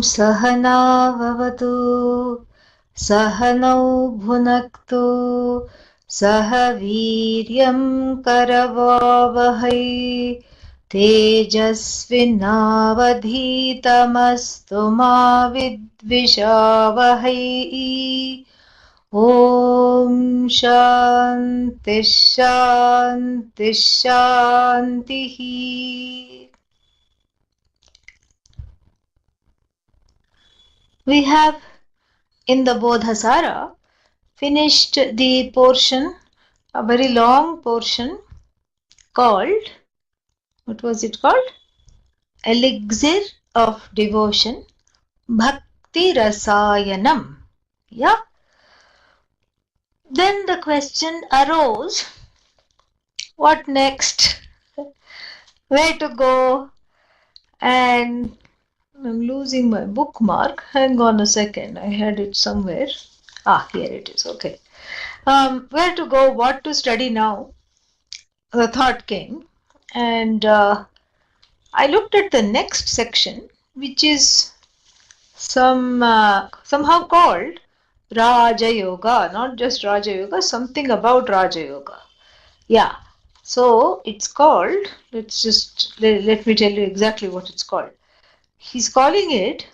सहना भवतु सहनौ भुनक्तु सह वीर्यं करवावहै तेजस्विनावधीतमस्तु मा विद्विषावहै। ॐ शान्ति शान्ति शान्तिः। We have in the Bodhasara finished the portion, a very long portion called, what was it called? Elixir of Devotion, Bhakti Rasayanam. Yeah. Then the question arose, what next? Where to go? And I'm losing my bookmark. Hang on a second. I had it somewhere. Here it is. Okay. Where to go? What to study now? The thought came. And I looked at the next section, which is somehow called Raja Yoga. Not just Raja Yoga, something about Raja Yoga. Yeah. So it's called, let me tell you exactly what it's called. He's calling it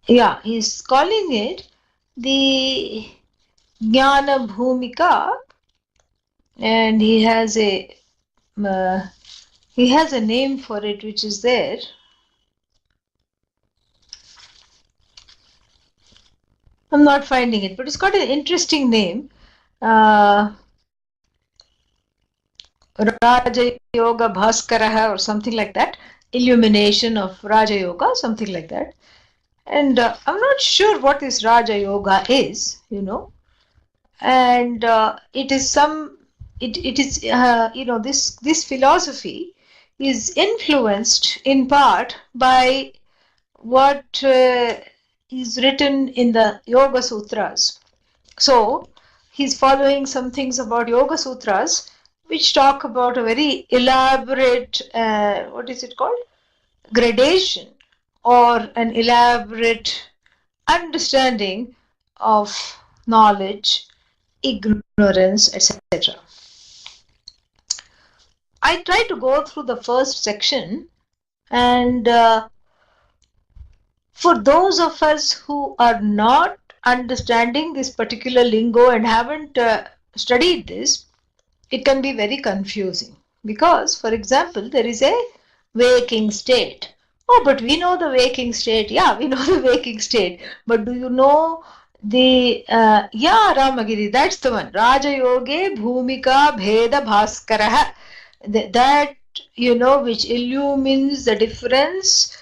he's calling it the Jnana Bhumika, and he has a name for it which is there. I'm not finding it, but it's got an interesting name. Raja Yoga Bhaskaraha or something like that. Illumination of Raja Yoga, something like that. And I'm not sure what this Raja Yoga is, and it is this philosophy is influenced in part by what is written in the Yoga Sutras. So he's following some things about Yoga Sutras which talk about a very elaborate, what is it called? Gradation or an elaborate understanding of knowledge, ignorance, etc. I tried to go through the first section, and for those of us who are not understanding this particular lingo and haven't studied this, it can be very confusing because, for example, there is a waking state. Oh, but we know the waking state. Yeah, we know the waking state. But do you know the, Ramagiri, that's the one. Raja Yoge Bhumika Bheda Bhaskaraha. That, which illumines the differences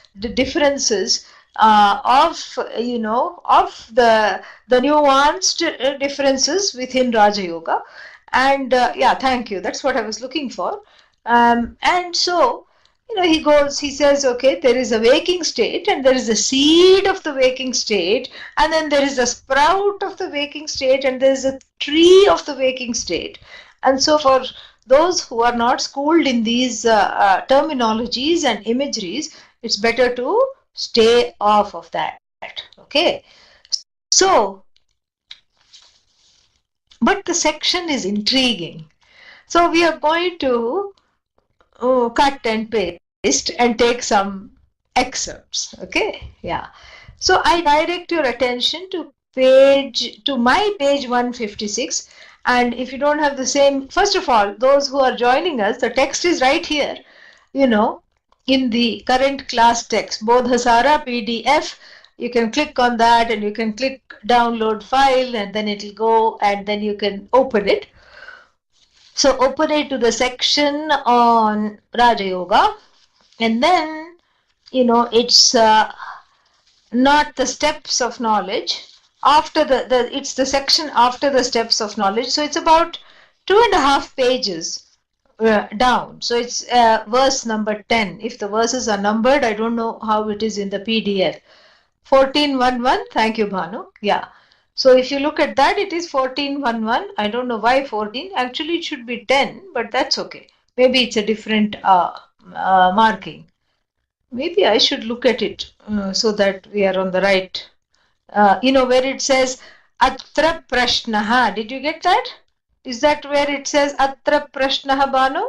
of the nuanced differences within Raja Yoga. And thank you. That's what I was looking for. And so, he says, okay, there is a waking state and there is a seed of the waking state, and then there is a sprout of the waking state, and there is a tree of the waking state. And so for those who are not schooled in these terminologies and imageries, it's better to stay off of that. Okay. So, but the section is intriguing. So we are going to cut and paste and take some excerpts. Okay. Yeah. So I direct your attention to my page 156. And if you don't have the same, first of all, those who are joining us, the text is right here, in the current class text, Bodhasara PDF. You can click on that and you can click download file, and then it will go, and then you can open it. So open it to the section on Raja Yoga, and then, it's not the steps of knowledge. After it's the section after the steps of knowledge. So it's about 2.5 pages down. So it's verse number 10. If the verses are numbered, I don't know how it is in the PDF. 14.11. Thank you, Bhanu. Yeah. So if you look at that, it is 14.11. I don't know why 14. Actually, it should be 10, but that's okay. Maybe it's a different marking. Maybe I should look at it so that we are on the right. Where it says Atra Prashnaha. Did you get that? Is that where it says Atra Prashnaha, Banu?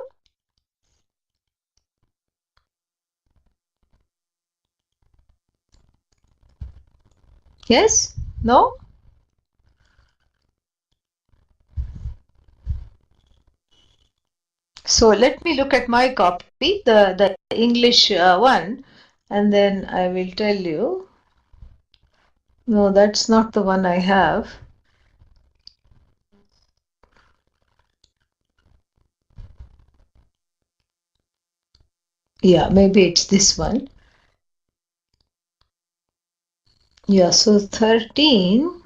Yes? No? So let me look at my copy, the English one, and then I will tell you. No, that's not the one I have. Yeah, maybe it's this one. Yeah, so 13.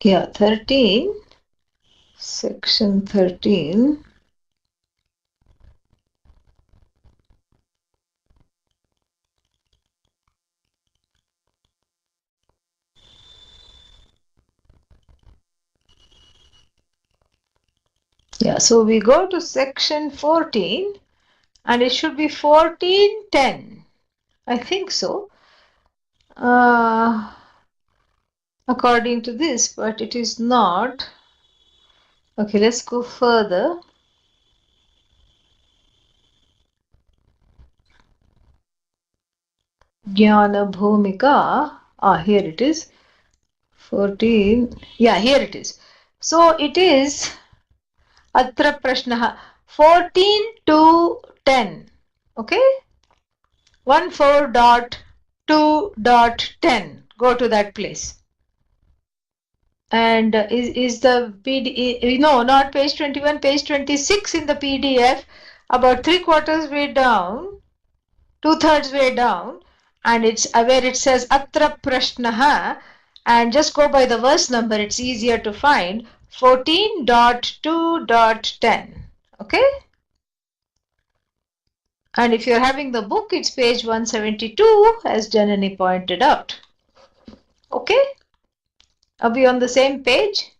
Yeah, 13. Section 13. Yeah, so we go to section 14 and it should be 1410. I think so. According to this, but it is not. Okay, let's go further. Jnana Bhumika. Here it is. 14. Yeah, here it is. So it is Atra Prashnaha 14 to 10. Okay? 14.2.10. Go to that place. And is the PD, no, not page 21, page 26 in the PDF, about 3/4 way down, 2/3 way down, and it's where it says Atra Prashnaha, and just go by the verse number, it's easier to find, 14.2.10. Okay? And if you're having the book, it's page 172, as Janani pointed out. Okay? Are we on the same page?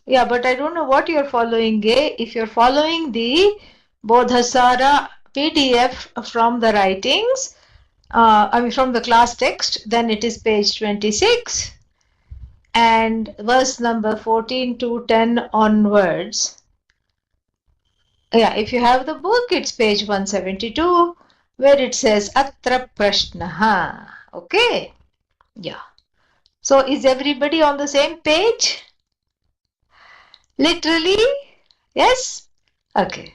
Yeah, but I don't know what you're following. If you're following the Bodhasara PDF from the writings, from the class text, then it is page 26 and verse number 14 to 10 onwards. Yeah, if you have the book, it's page 172 where it says Atra Prashnaha. Okay? Yeah. So is everybody on the same page? Literally? Yes? Okay.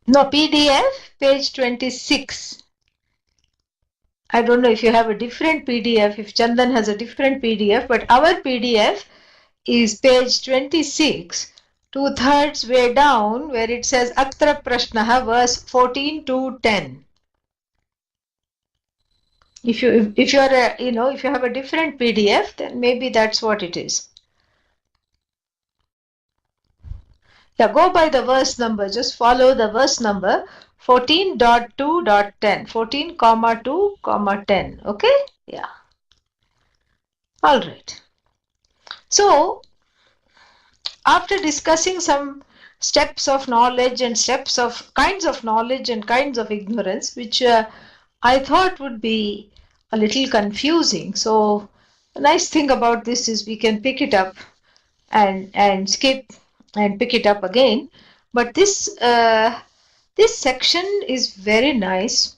No, PDF, page 26. I don't know if you have a different PDF, if Chandan has a different PDF, but our PDF is page 26, 2/3 way down, where it says Atra Prashnaha, verse 14 to 10. If you have a different PDF, then maybe that's what it is. Yeah, go by the verse number. Just follow the verse number 14.2.10. 14, 2, 10. Okay? Yeah. All right. So, after discussing some steps of knowledge and kinds of knowledge and kinds of ignorance, which I thought would be a little confusing. So, a nice thing about this is we can pick it up and skip and pick it up again. But this section is very nice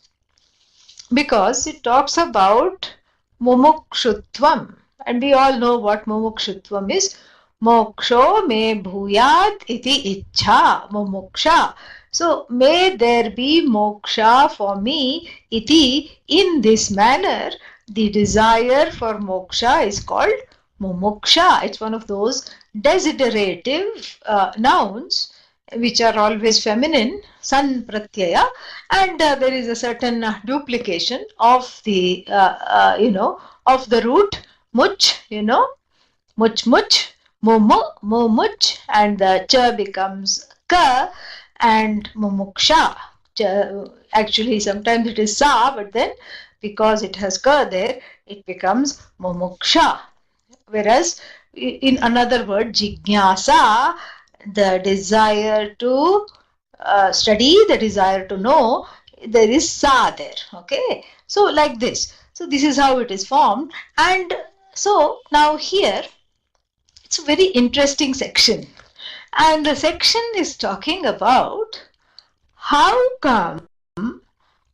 because it talks about mumukshutvam, and we all know what mumukshutvam is. Moksho me bhuyat iti ichha, mumuksha. So may there be moksha for me, iti, in this manner. The desire for moksha is called mumuksha. It's one of those desiderative nouns which are always feminine, san pratyaya, and there is a certain duplication of the of the root much, much, much, mumu, mumuch, and the cha becomes ka, and mumuksha. Actually, sometimes it is sa, but then because it has ka there, it becomes mumuksha. Whereas in another word, jignasa, the desire to study, the desire to know, there is sa there. Okay, so like this. So this is how it is formed. And so now here, it's a very interesting section. And the section is talking about how come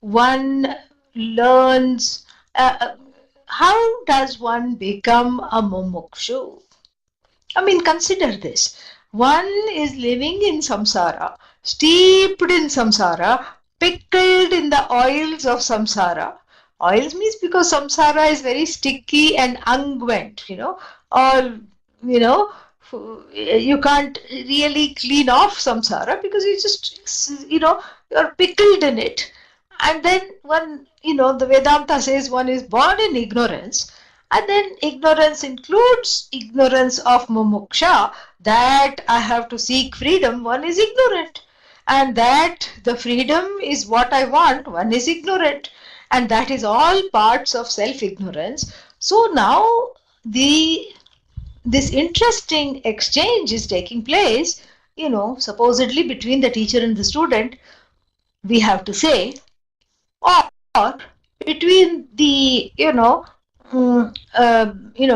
one learns, how does one become a mumukshu? I mean, consider this. One is living in samsara, steeped in samsara, pickled in the oils of samsara. Oils means because samsara is very sticky and unguent, all, you can't really clean off samsara because you just, you're pickled in it. And then one, the Vedanta says one is born in ignorance. And then ignorance includes ignorance of mumuksha, that I have to seek freedom, one is ignorant. And that the freedom is what I want, one is ignorant. And that is all parts of self-ignorance. So now this interesting exchange is taking place, supposedly between the teacher and the student, we have to say, or between the,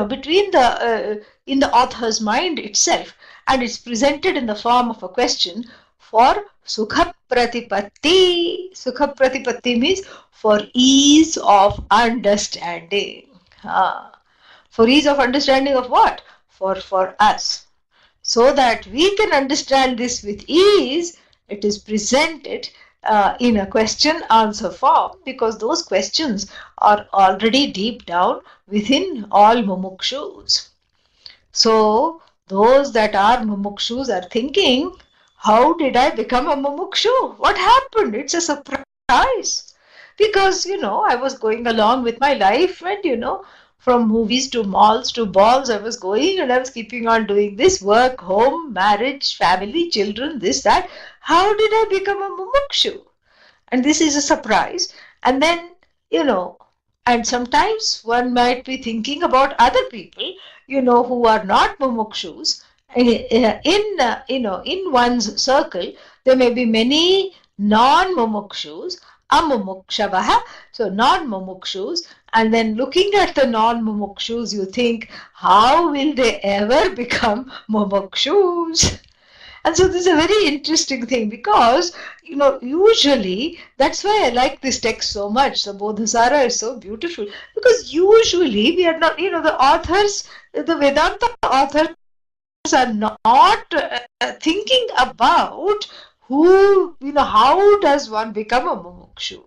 between the, in the author's mind itself, and it's presented in the form of a question for Sukha Pratipatti. Sukha Pratipatti means for ease of understanding. For ease of understanding of what? For us. So that we can understand this with ease, it is presented in a question answer form, because those questions are already deep down within all mumukshus. So those that are mumukshus are thinking, how did I become a mumukshu? What happened? It's a surprise. Because, I was going along with my life, and, from movies to malls to balls, I was going, and I was keeping on doing this, work, home, marriage, family, children, this, that. How did I become a mumukshu? And this is a surprise. And then, and sometimes one might be thinking about other people, who are not mumukshus. In one's circle, there may be many non-mumukshus, amumukshavaha, so non-mumukshus, and then looking at the non-mumukshus, you think, how will they ever become mumukshus? And so this is a very interesting thing, because, usually, that's why I like this text so much. The Bodhasara is so beautiful, because usually we are not, the authors, the Vedanta authors are not thinking about who, how does one become a mumukshu.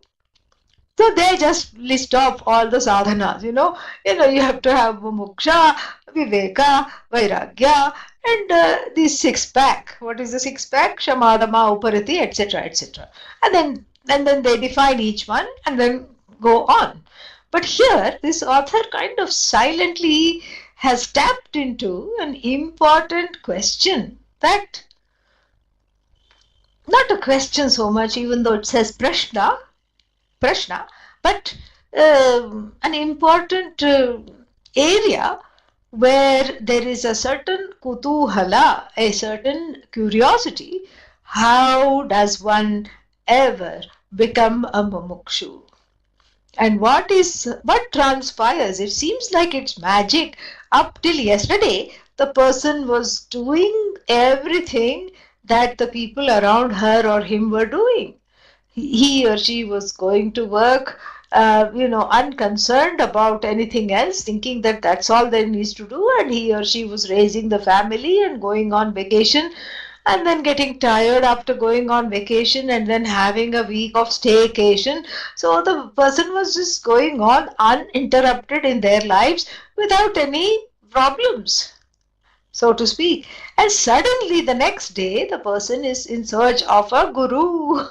So they just list off all the sadhanas, you have to have mumuksha, viveka, vairagya, and the six-pack. What is the six-pack? Shamadama, uparati, etc., etc. And then they define each one and then go on. But here, this author kind of silently has tapped into an important question, that, not a question so much, even though it says prashna, but an important area where there is a certain kutuhala, a certain curiosity. How does one ever become a mumukshu? And what transpires? It seems like it's magic. Up till yesterday, the person was doing everything that the people around her or him were doing. He or she was going to work, unconcerned about anything else, thinking that that's all there needs to do, and he or she was raising the family and going on vacation, and then getting tired after going on vacation, and then having a week of staycation. So the person was just going on uninterrupted in their lives without any problems. so to speak. And suddenly the next day, the person is in search of a guru.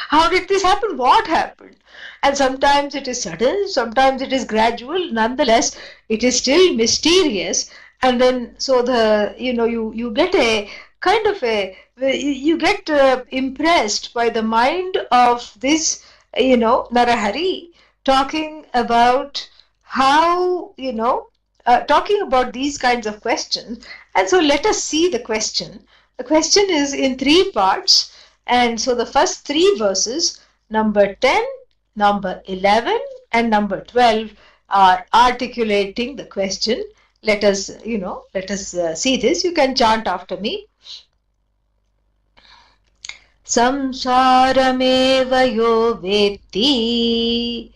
How did this happen? What happened? And sometimes it is sudden, sometimes it is gradual. Nonetheless, it is still mysterious. And then, so you get a kind of you get impressed by the mind of this, Narahari, talking about how, talking about these kinds of questions. And so let us see the question. The question is in three parts. And so the first three verses, number 10, number 11, and number 12, are articulating the question. Let us see this. You can chant after me. Samsarameva yo vetti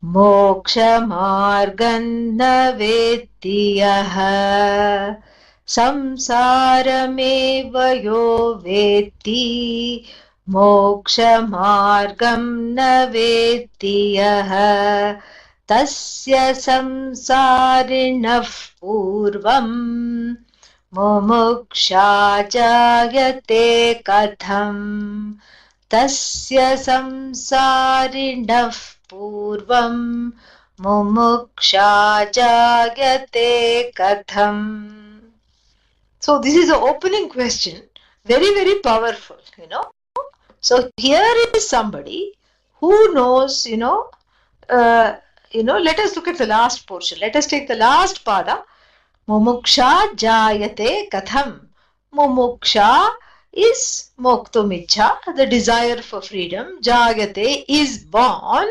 mokshamargam na vetti yaha. Samsarameva yo vetti mokshamargam na vetti yaha. Tasya samsarinah purvam mumuksha jayate katham. Tasya samsarinah purvam mumuksha jayate katham. So this is the opening question, very, very powerful, So here is somebody who knows, let us look at the last portion. Let us take the last pada. Mumuksha jayate katham. Mumuksha is moktumicha, the desire for freedom. Jayate is born.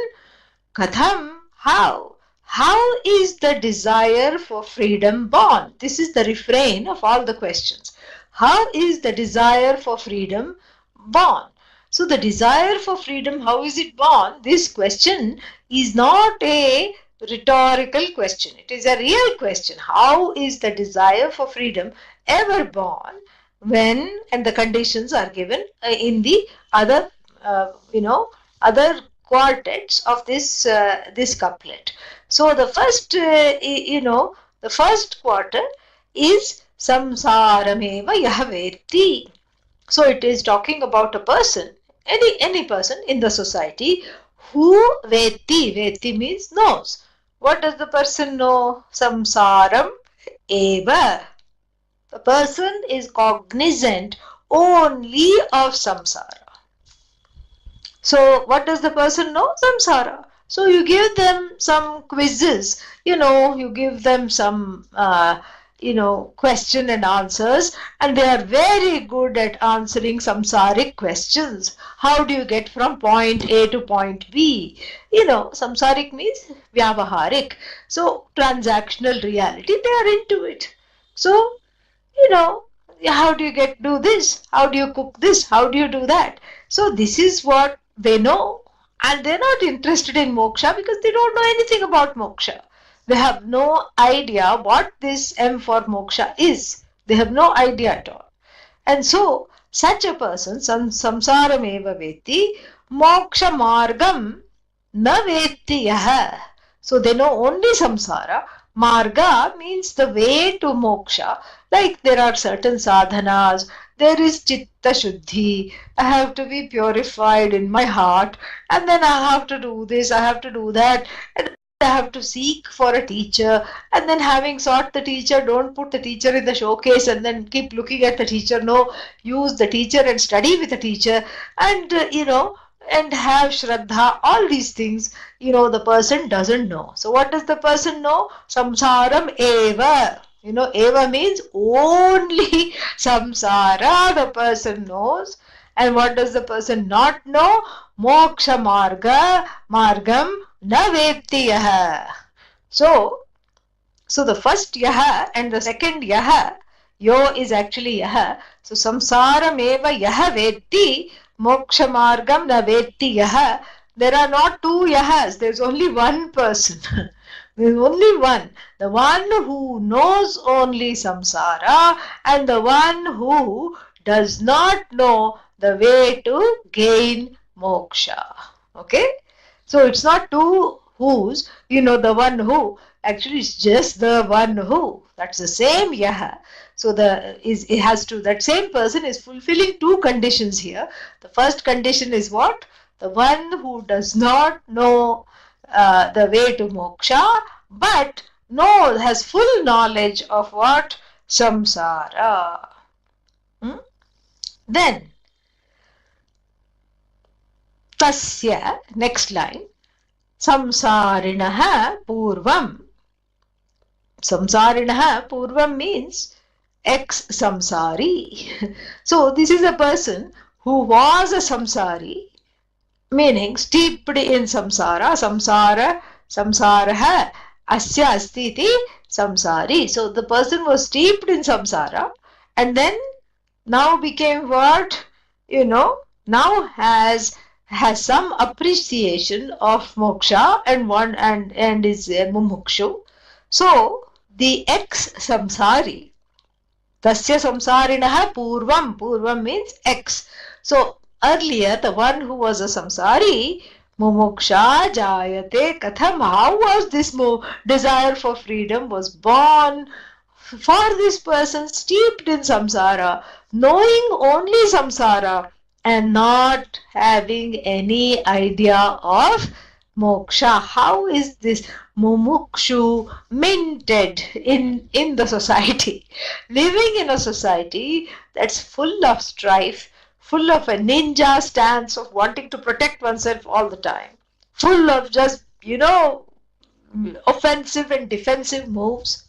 Katham, how? How is the desire for freedom born? This is the refrain of all the questions. How is the desire for freedom born? So the desire for freedom, how is it born? This question is not a rhetorical question. It is a real question. How is the desire for freedom ever born when, and the conditions are given in the other, other quartets of this couplet. So the first, the first quarter is samsarameva yahaveti. So it is talking about a person, any person in the society who veti means knows. What does the person know? Samsaram eva. The person is cognizant only of samsara. So what does the person know? Samsara. So you give them some quizzes, you give them some, question and answers, and they are very good at answering samsaric questions. How do you get from point A to point B? Samsaric means vyavaharik. So transactional reality, they are into it. So, how do you do this? How do you cook this? How do you do that? So this is what they know. And they're not interested in moksha because they don't know anything about moksha. They have no idea what this M for moksha is. They have no idea at all. And so, such a person, samsaram eva veti, moksha margam na veti yaha. So they know only samsara. Marga means the way to moksha. Like there are certain sadhanas, there is chitta shuddhi. I have to be purified in my heart, and then I have to do this, I have to do that, and I have to seek for a teacher, and then having sought the teacher, don't put the teacher in the showcase and then keep looking at the teacher. No, use the teacher and study with the teacher, and and have shraddha. All these things, the person doesn't know. So what does the person know? Samsaram eva. Eva means only samsara the person knows. And what does the person not know? Moksha margam na vetti yaha. So the first yaha and the second yaha, yo is actually yaha. So samsaram eva yaha vetti, moksha margam na vetti yaha. There are not two yahas. There's only one person. There's only one. The one who knows only samsara and the one who does not know the way to gain moksha. Okay? So it's not two who's, the one who. Actually, it's just the one who. That's the same yaha. So that same person is fulfilling two conditions here. The first condition is what? The one who does not know the way to moksha, but has full knowledge of what? Samsara. Then, tasya, next line, samsarinaha purvam. Samsarinaha purvam means ex-samsari. So this is a person who was a samsari, meaning steeped in samsara, samsaraha, asya asti iti samsari. So the person was steeped in samsara and then now became what? Now has some appreciation of moksha and is mumukshu. So the ex-samsari, tasya samsarinaha purvam means ex. So earlier, the one who was a samsari, mumuksha jayate katham, how was this desire for freedom was born for this person steeped in samsara, knowing only samsara and not having any idea of moksha. How is this mumukshu minted in the society? Living in a society that's full of strife, full of a ninja stance of wanting to protect oneself all the time, full of just, offensive and defensive moves.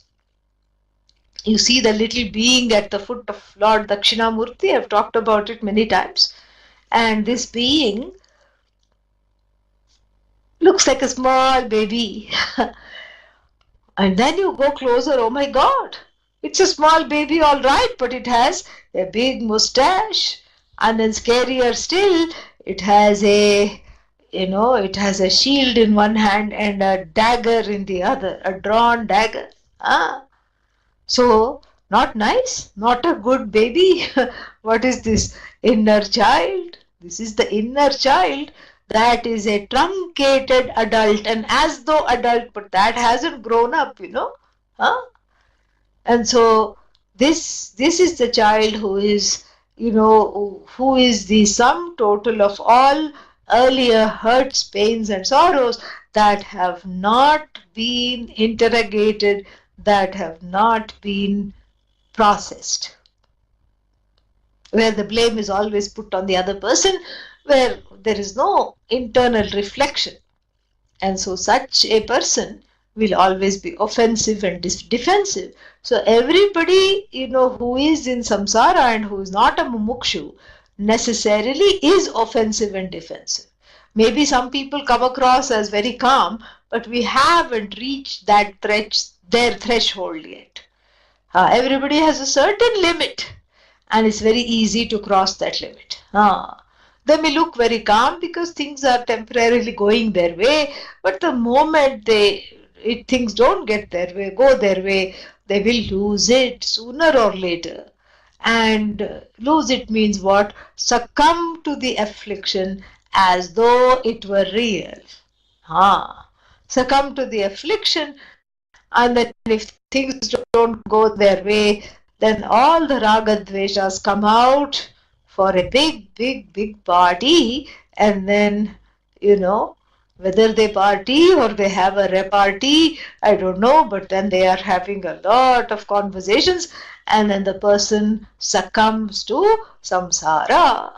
You see the little being at the foot of Lord Dakshinamurti. I've talked about it many times. And this being looks like a small baby. And then you go closer, oh my God, it's a small baby, all right, but it has a big mustache. And then scarier still, it has a shield in one hand and a dagger in the other, a drawn dagger. So, not nice, not a good baby. What is this? Inner child. This is the inner child that is a truncated adult, and as though adult, but that hasn't grown up, And so, this is the child who is, who is the sum total of all earlier hurts, pains and sorrows that have not been interrogated, that have not been processed, where the blame is always put on the other person, where there is no internal reflection. And so such a person will always be offensive and defensive. So everybody, who is in samsara and who is not a mumukshu necessarily is offensive and defensive. Maybe some people come across as very calm, but we haven't reached their threshold yet. Everybody has a certain limit and it's very easy to cross that limit. They may look very calm because things are temporarily going their way, but the moment things don't go their way, they will lose it sooner or later. And lose it means what? Succumb to the affliction as though it were real. Succumb to the affliction, and then if things don't go their way, then all the raga dveshas come out for a big party, and then, whether they party or they have a repartee, I don't know, but then they are having a lot of conversations, and then the person succumbs to samsara.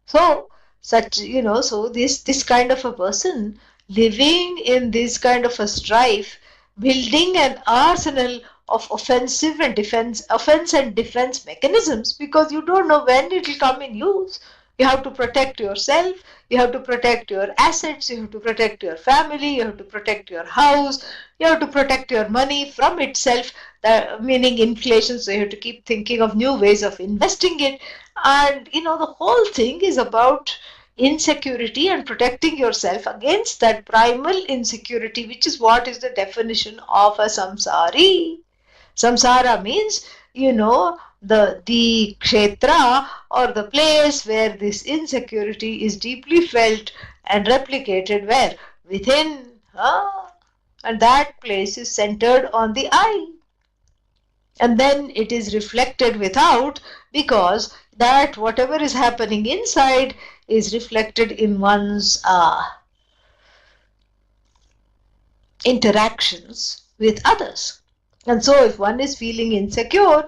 So, so this kind of a person living in this kind of a strife, building an arsenal of offense and defense mechanisms, because you don't know when it will come in use. You have to protect yourself, you have to protect your assets, you have to protect your family, you have to protect your house, you have to protect your money from itself, meaning inflation, so you have to keep thinking of new ways of investing it. And the whole thing is about insecurity and protecting yourself against that primal insecurity, which is what is the definition of a samsari. Samsara means, the kshetra or the place where this insecurity is deeply felt and replicated, where within, and that place is centered on the I. And then it is reflected without, because that whatever is happening inside is reflected in one's interactions with others. And so if one is feeling insecure,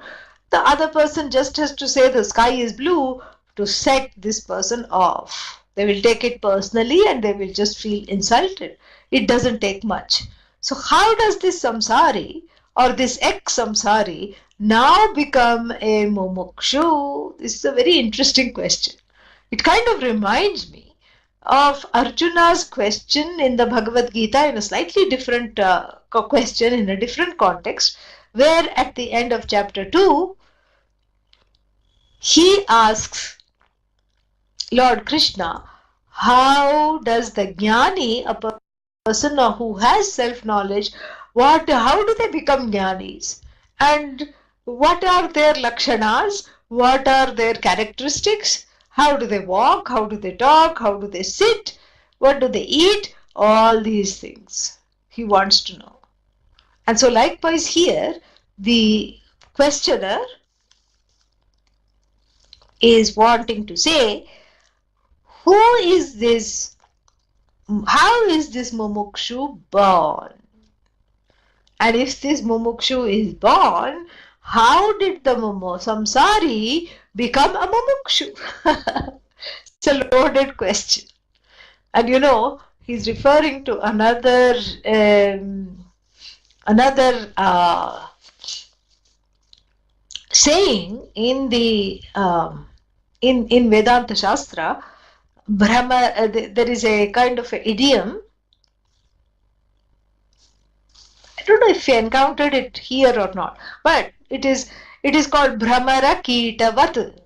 the other person just has to say the sky is blue to set this person off. They will take it personally and they will just feel insulted. It doesn't take much. So how does this samsari or this ex-samsari now become a mumukshu? This is a very interesting question. It kind of reminds me of Arjuna's question in the Bhagavad Gita in a slightly different question in a different context, where at the end of chapter 2, he asks Lord Krishna, how does the jnani, a person who has self-knowledge, how do they become jnanis? And what are their lakshanas? What are their characteristics? How do they walk? How do they talk? How do they sit? What do they eat? All these things he wants to know. And so likewise here, the questioner is wanting to say, who is this? How is this mumukshu born? And if this mumukshu is born, how did the samsari become a mumukshu? It's a loaded question. And you know, he's referring to another saying in the in Vedanta Shastra. Brahma, there is a kind of an idiom. I don't know if you encountered it here or not, but it is called Brahmara Kitavat.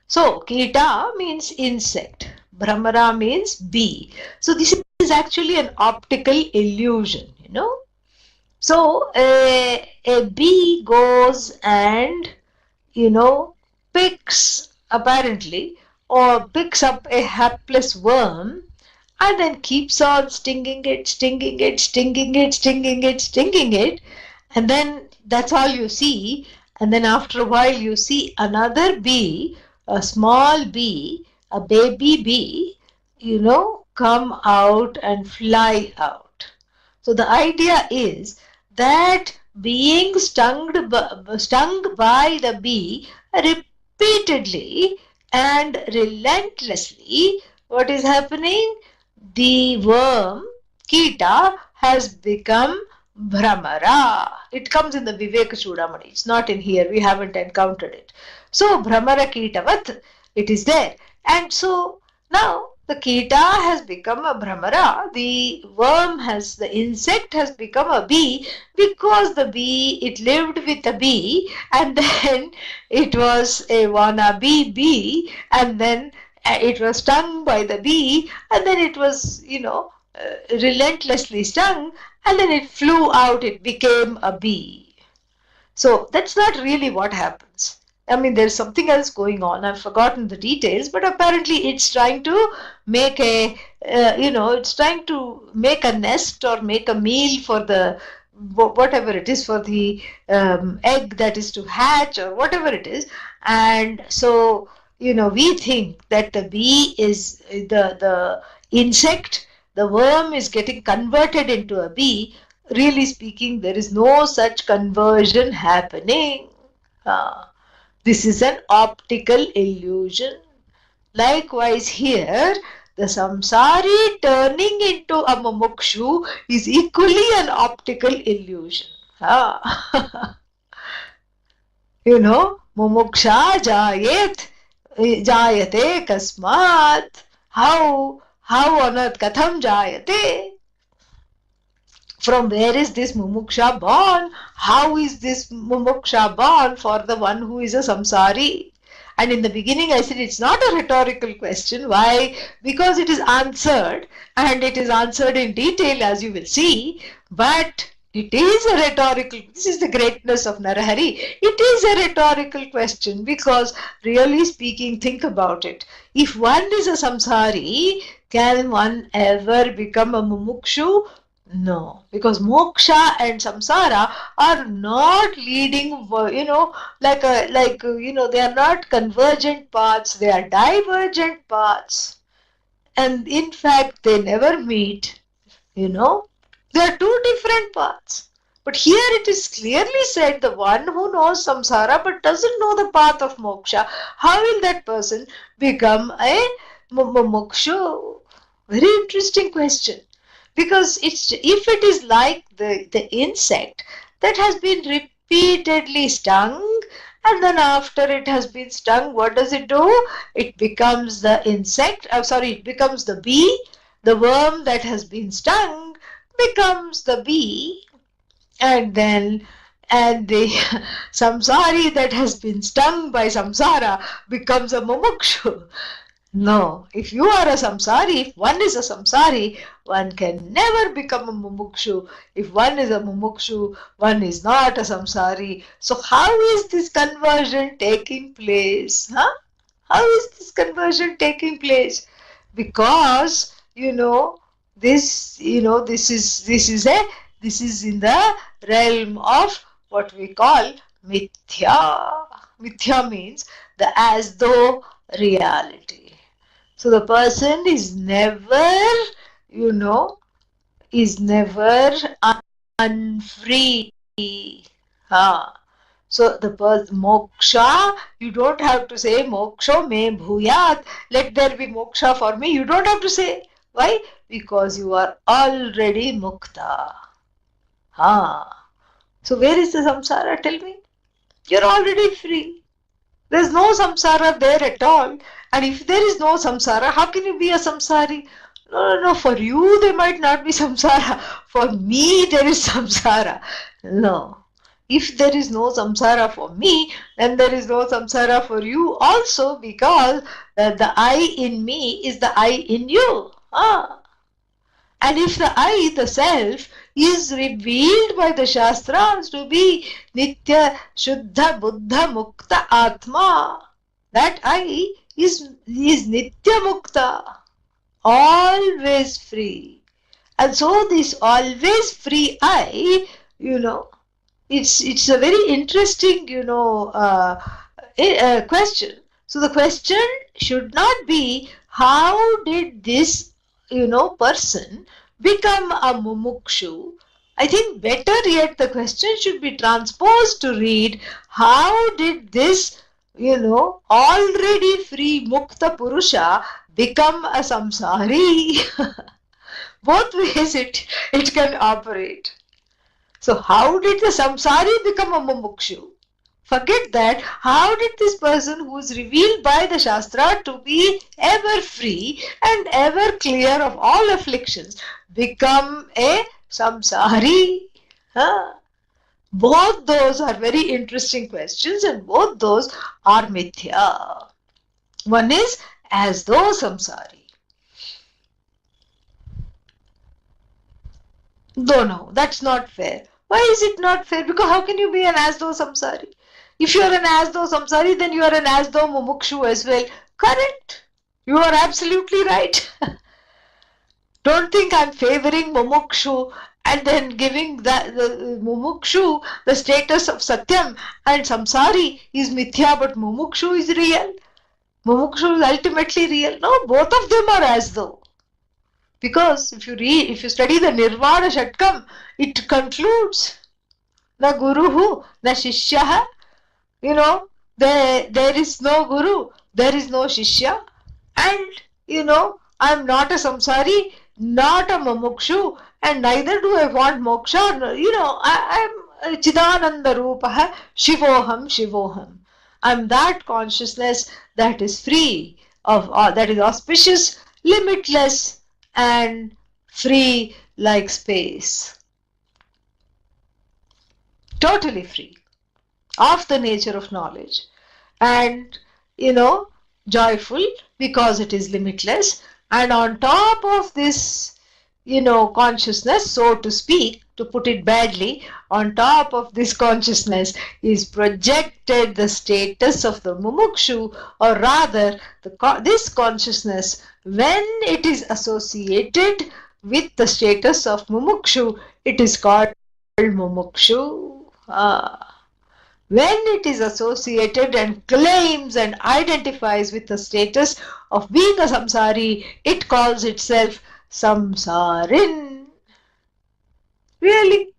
So Kita means insect, Brahmara means bee. So this is actually an optical illusion, you know. So a bee goes and, you know, picks apparently, or picks up a hapless worm and then keeps on stinging it, and then that's all you see. And then after a while you see another bee, a small bee, a baby bee, you know, come out and fly out. So the idea is that being stung by the bee repeatedly and relentlessly, what is happening? The worm, Kita, has become Brahmara. It comes in the Viveka Chudamani. It's not in here. We haven't encountered it. So, Brahmara Kitavat, it is there. And so, now the Kita has become a Brahmara. The worm the insect has become a bee, because the bee, it lived with a bee, and then it was a wannabe bee, and then it was stung by the bee, and then it was, you know, relentlessly stung, and then it flew out, it became a bee. So that's not really what happens. I mean, there's something else going on. I've forgotten the details, but apparently it's trying to make it's trying to make a nest or make a meal for the, whatever it is, for the egg that is to hatch or whatever it is. And so, you know, we think that the bee is the insect, the worm is getting converted into a bee. Really speaking, there is no such conversion happening. This is an optical illusion. Likewise here, the samsari turning into a mumukshu is equally an optical illusion. You know, mumuksha jayate kasmat. How on earth, katham jayate? From where is this mumuksha born? How is this mumuksha born for the one who is a samsari? And in the beginning I said it's not a rhetorical question. Why? Because it is answered, and it is answered in detail, as you will see. But it is a rhetorical, this is the greatness of Narahari. It is a rhetorical question, because really speaking, think about it. If one is a samsari, can one ever become a mumukshu? No, because moksha and samsara are not leading, they are not convergent paths, they are divergent paths. And in fact, they never meet, you know. They are two different paths. But here it is clearly said the one who knows samsara but doesn't know the path of moksha, how will that person become a moksha? Very interesting question. Because if it is like the insect that has been repeatedly stung, and then after it has been stung, what does it do? It becomes the it becomes the bee. The worm that has been stung becomes the bee, and the samsari that has been stung by samsara becomes a mumukshu. No, if you are a samsari, if one is a samsari, one can never become a mumukshu. If one is a mumukshu, one is not a samsari. So how is this conversion taking place? Huh? How is this conversion taking place? Because this is in the realm of what we call mithya. Mithya means the as though reality. So the person is never, unfree. So the moksha, you don't have to say moksha me bhuyat, let there be moksha for me. You don't have to say. Why? Because you are already mukta. So where is the samsara? Tell me. You're already free. There's no samsara there at all. And if there is no samsara, how can you be a samsari? No. For you, there might not be samsara. For me, there is samsara. No. If there is no samsara for me, then there is no samsara for you also, because the I in me is the I in you. And if the I, the self, is revealed by the Shastras to be Nitya, Shuddha, Buddha, Mukta, Atma, that I is Nitya Mukta, always free. And so this always free I, it's a very interesting, question. So the question should not be how did this person become a mumukshu. I think better yet the question should be transposed to read how did this already free mukta purusha become a samsari. Both ways it can operate. So how did the samsari become a mumukshu? Forget that. How did this person who is revealed by the Shastra to be ever free and ever clear of all afflictions become a samsari? Both those are very interesting questions, and both those are mithya. One is as though samsari. No, that's not fair. Why is it not fair? Because how can you be an as though samsari? If you are an as though samsari, then you are an as though mumukshu as well. Correct. You are absolutely right. Don't think I'm favoring mumukshu and then giving the mumukshu the status of satyam, and samsari is mithya but mumukshu is real. Mumukshu is ultimately real. No, both of them are as though. Because if you study the Nirvana Shatkam, it concludes na guruhu, na shishyaha. There is no guru, there is no shishya, and I'm not a samsari, not a mumukshu, and neither do I want moksha. I'm Chidananda Rupaha, Shivoham. I'm that consciousness that is free of all, that is auspicious, limitless, and free like space. Totally free of the nature of knowledge, and joyful because it is limitless. And on top of this consciousness, so to speak, to put it badly, on top of this consciousness is projected the status of the mumukshu, or rather this consciousness, when it is associated with the status of mumukshu, it is called mumukshu. When it is associated and claims and identifies with the status of being a samsari, it calls itself samsarin. Really?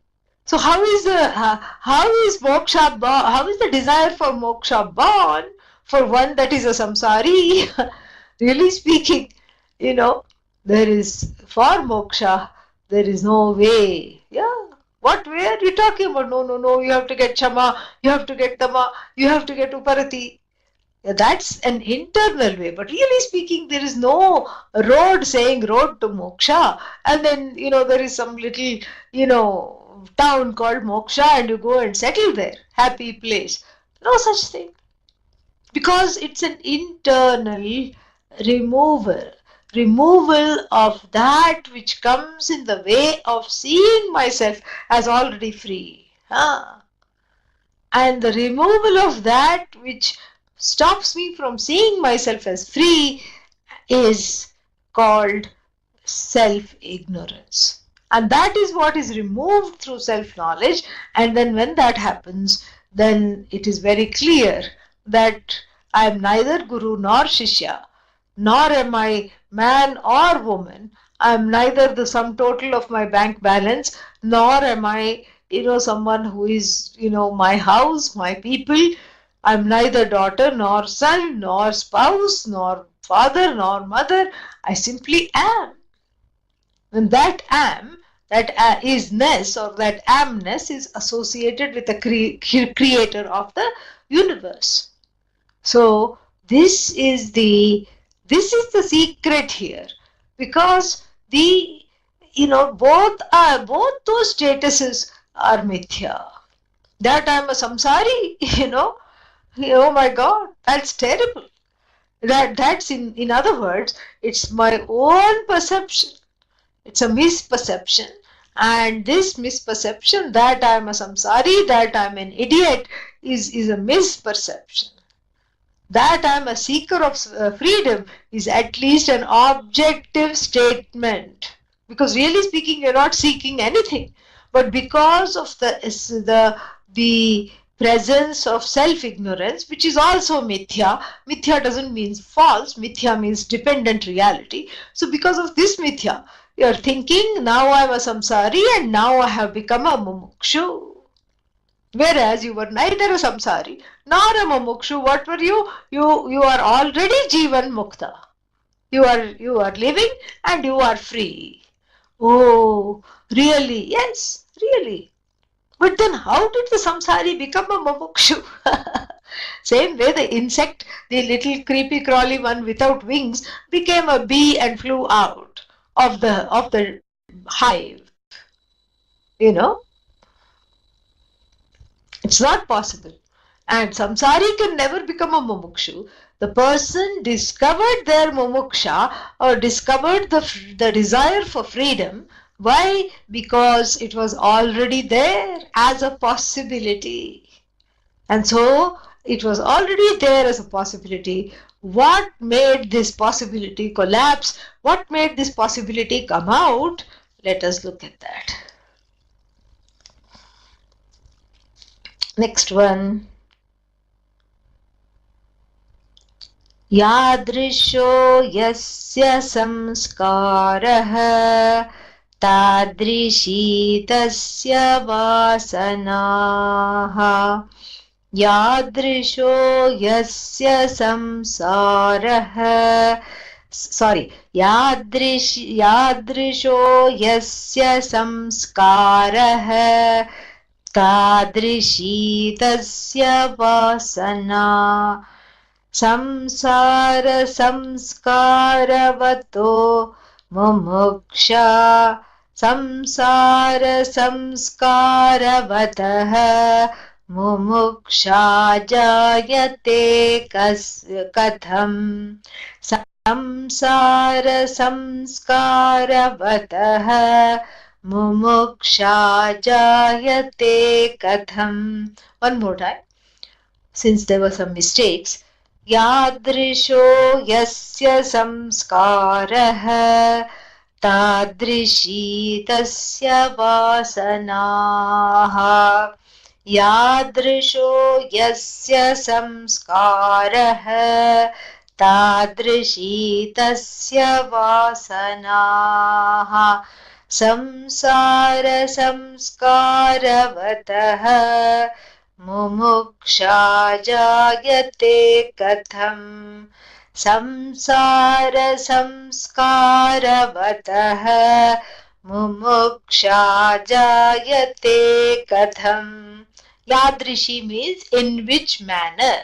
So how is moksha born? How is the desire for moksha born for one that is a samsari? Really speaking, there is for moksha, there is no way. Yeah. What way are you talking about? No. You have to get chama, you have to get tama, you have to get uparati. Yeah, that's an internal way. But really speaking, there is no road saying road to moksha. And then, there is some little, town called moksha and you go and settle there. Happy place. No such thing. Because it's an internal removal of that which comes in the way of seeing myself as already free. And the removal of that which stops me from seeing myself as free is called self-ignorance. And that is what is removed through self-knowledge. And then when that happens, then it is very clear that I am neither guru nor shishya, nor am I man or woman. I am neither the sum total of my bank balance, nor am I, someone who is, my house, my people. I am neither daughter nor son, nor spouse, nor father, nor mother. I simply am. And that isness or that amness is associated with the creator of the universe. So this is the secret here, because both those statuses are mithya. That I am a samsari, oh my God, that's terrible. That's in other words, it's my own perception. It's a misperception. And this misperception that I am a samsari, that I am an idiot, is a misperception. That I am a seeker of freedom is at least an objective statement. Because really speaking, you're not seeking anything. But because of the presence of self-ignorance, which is also mithya. Mithya doesn't mean false. Mithya means dependent reality. So because of this mithya, you're thinking, now I'm a samsari and now I have become a mumukshu. Whereas you were neither a samsari nor a mumukshu. What were you? You are already jivan mukta. You are living and you are free. Oh, really? Yes, really. But then how did the samsari become a mumukshu? Same way the insect, the little creepy crawly one without wings, became a bee and flew out of the hive. It's not possible. And samsari can never become a mumukshu. The person discovered their mumuksha or discovered the desire for freedom. Why? Because it was already there as a possibility. And so it was already there as a possibility. What made this possibility collapse? What made this possibility come out? Let us look at that. Next one. Yadrisho yasya samskarah tadrishi tasya vasanaha. Yadrisho yasya samsarah. Yadrisho yasya samskarah tadrishi tasya vasana. Samsara samskaravato mumuksha. Samsara samskaravatah mumuksha jayate katham. Samsara samskaravatah mumuksha jayate katham. One more time, since there were some mistakes. Yadrisho yasya samskarah तादृशी तस्य वासनाः यादृशो यस्य संस्कारः तादृशी तस्य वासनाः संसार संस्कारवतः मुमुक्षा जायते कथम् संसार संस्कारवतः मुमुक्षा जायते कथम्. Yadrishi means in which manner.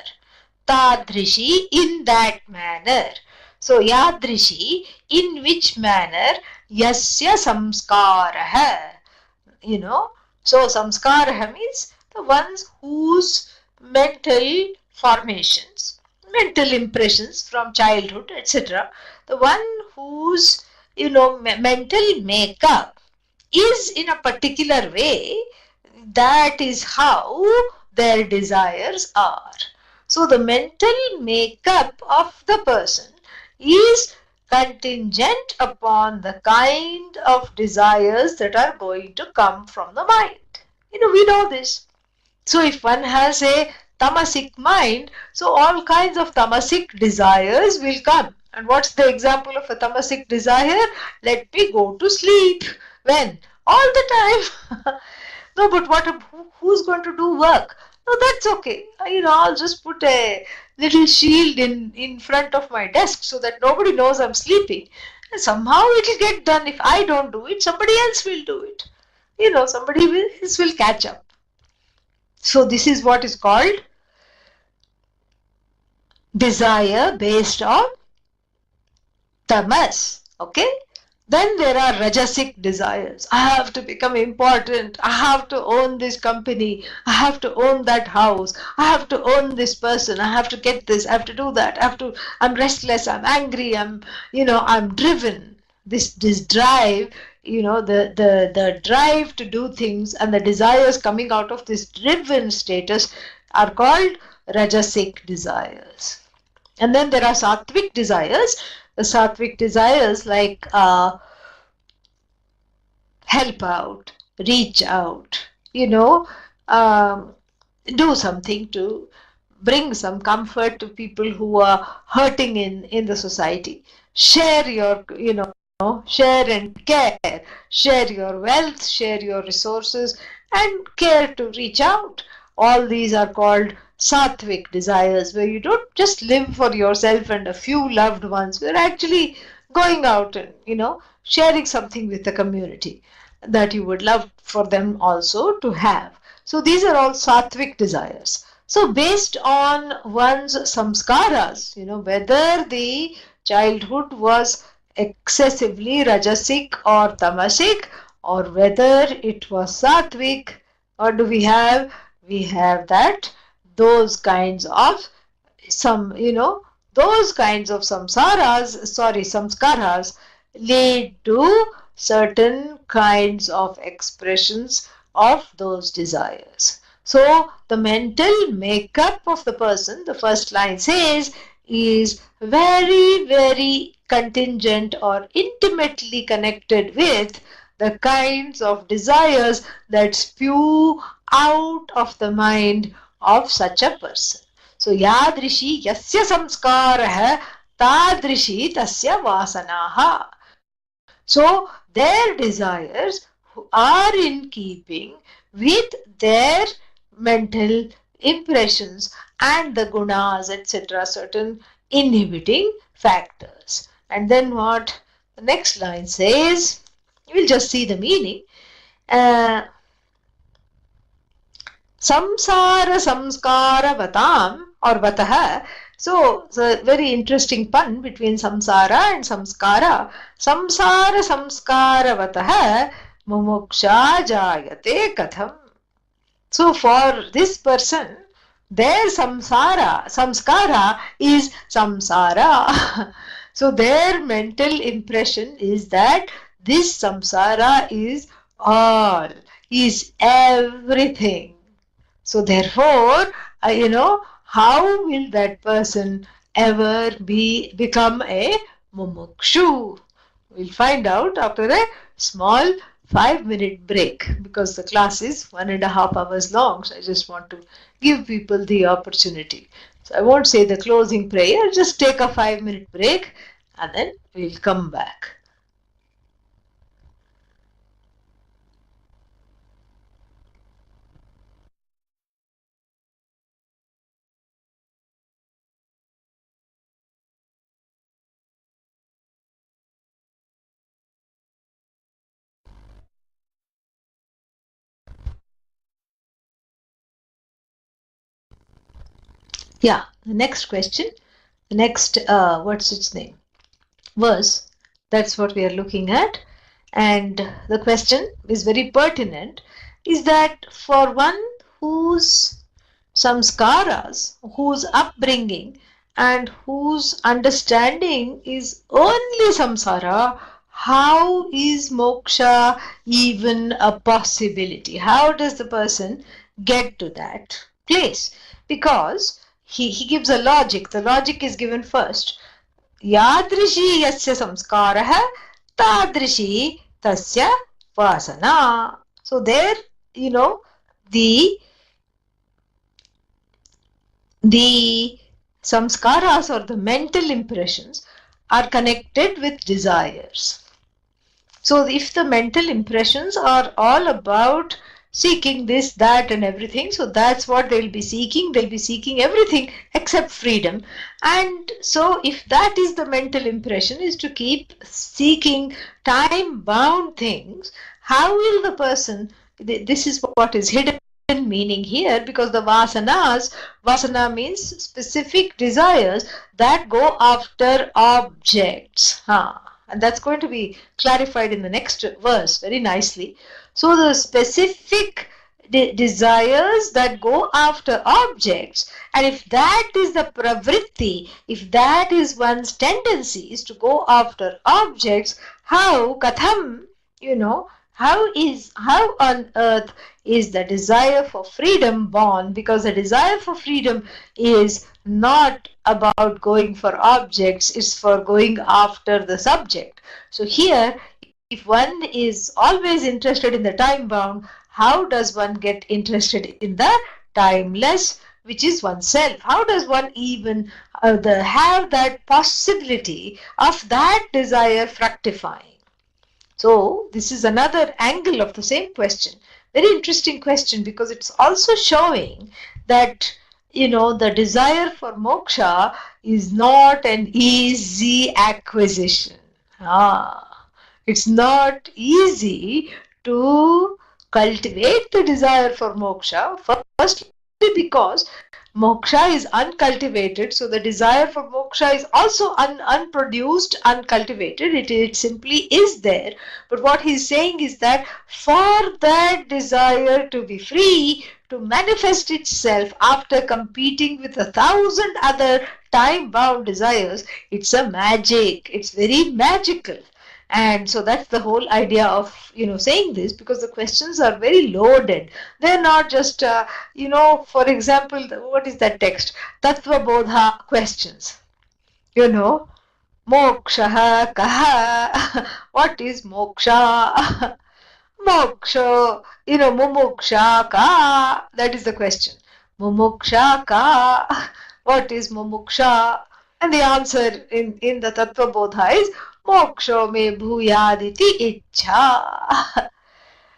Tadrishi, in that manner. So Yadrishi, in which manner. Yasya samskaraha. So samskaraha means the ones whose mental formations, mental impressions from childhood, etc. The one whose, mental makeup is in a particular way, that is how their desires are. So the mental makeup of the person is contingent upon the kind of desires that are going to come from the mind. We know this. So if one has a tamasic mind, so all kinds of tamasic desires will come. And what's the example of a tamasic desire? Let me go to sleep. When? All the time. No, but who's going to do work? No, that's okay. I'll just put a little shield in front of my desk so that nobody knows I'm sleeping. And somehow it'll get done. If I don't do it, somebody else will do it. Somebody else will catch up. So this is what is called desire based on tamas. Okay? Then there are rajasic desires. I have to become important. I have to own this company. I have to own that house. I have to own this person. I have to get this. I have to do that. I'm restless. I'm angry. I'm driven. This drive, the drive to do things and the desires coming out of this driven status are called rajasic desires. And then there are sattvic desires. The sattvic desires like help out, reach out, do something to bring some comfort to people who are hurting in the society. Share your, share and care. Share your wealth, share your resources and care to reach out. All these are called sattvic desires, where you don't just live for yourself and a few loved ones. We're actually going out and, sharing something with the community that you would love for them also to have. So these are all sattvic desires. So based on one's samskaras, whether the childhood was excessively rajasic or tamasic, or whether it was sattvic, or do we have those kinds of samskaras lead to certain kinds of expressions of those desires. So the mental makeup of the person, the first line says, is very, very contingent or intimately connected with the kinds of desires that spew out of the mind of such a person. So yadrishi yasya samskarah tadrishi tasya vasanaha. So their desires are in keeping with their mental impressions and the gunas, etc., certain inhibiting factors. And then what the next line says, we'll just see the meaning. Samsara samskara vatam or vatah. So it's a very interesting pun between samsara and samskara. Samsara samskara vatah mumuksha jayate katham. So for this person, their samskara is samsara. So their mental impression is that this samsara is all, is everything. So therefore, how will that person ever become a mumukshu? We'll find out after a small 5-minute break, because the class is 1.5 hours long. So I just want to give people the opportunity. So I won't say the closing prayer, just take a 5-minute break and then we'll come back. Yeah, the next question, the next, what's its name? Verse, that's what we are looking at. And the question is very pertinent, is that for one whose samskaras, whose upbringing and whose understanding is only samsara, how is moksha even a possibility? How does the person get to that place? Because he gives a logic. The logic is given first. Yadrishi yasya samskarah tadrishi tasya vasana. So there, the samskaras or the mental impressions are connected with desires. So if the mental impressions are all about seeking this, that and everything, so that's what they'll be seeking. They'll be seeking everything except freedom. And so if that is the mental impression, is to keep seeking time-bound things, how will the person, this is what is hidden meaning here, because the vasana means specific desires that go after objects. And that's going to be clarified in the next verse very nicely. So the specific desires that go after objects, and if that is the pravritti, if that is one's tendency is to go after objects, how katham, how on earth is the desire for freedom born? Because the desire for freedom is not about going for objects, it's for going after the subject. So here, if one is always interested in the time bound, how does one get interested in the timeless, which is oneself? How does one even have that possibility of that desire fructifying? So this is another angle of the same question. Very interesting question, because it's also showing that the desire for moksha is not an easy acquisition. It's not easy to cultivate the desire for moksha. Firstly, because moksha is uncultivated, so the desire for moksha is also unproduced, uncultivated. It simply is there. But what he's saying is that for that desire to be free, to manifest itself after competing with 1,000 other time-bound desires, it's a magic. It's very magical. And so that's the whole idea of saying this, because the questions are very loaded. They're not just for example, what is that text? Tattva Bodha questions. Moksha kaha. What is moksha? Moksha, mumuksha ka. That is the question. Mumuksha ka. What is mumuksha? And the answer in the Tattva Bodha is moksha me bhuyaditi ichha.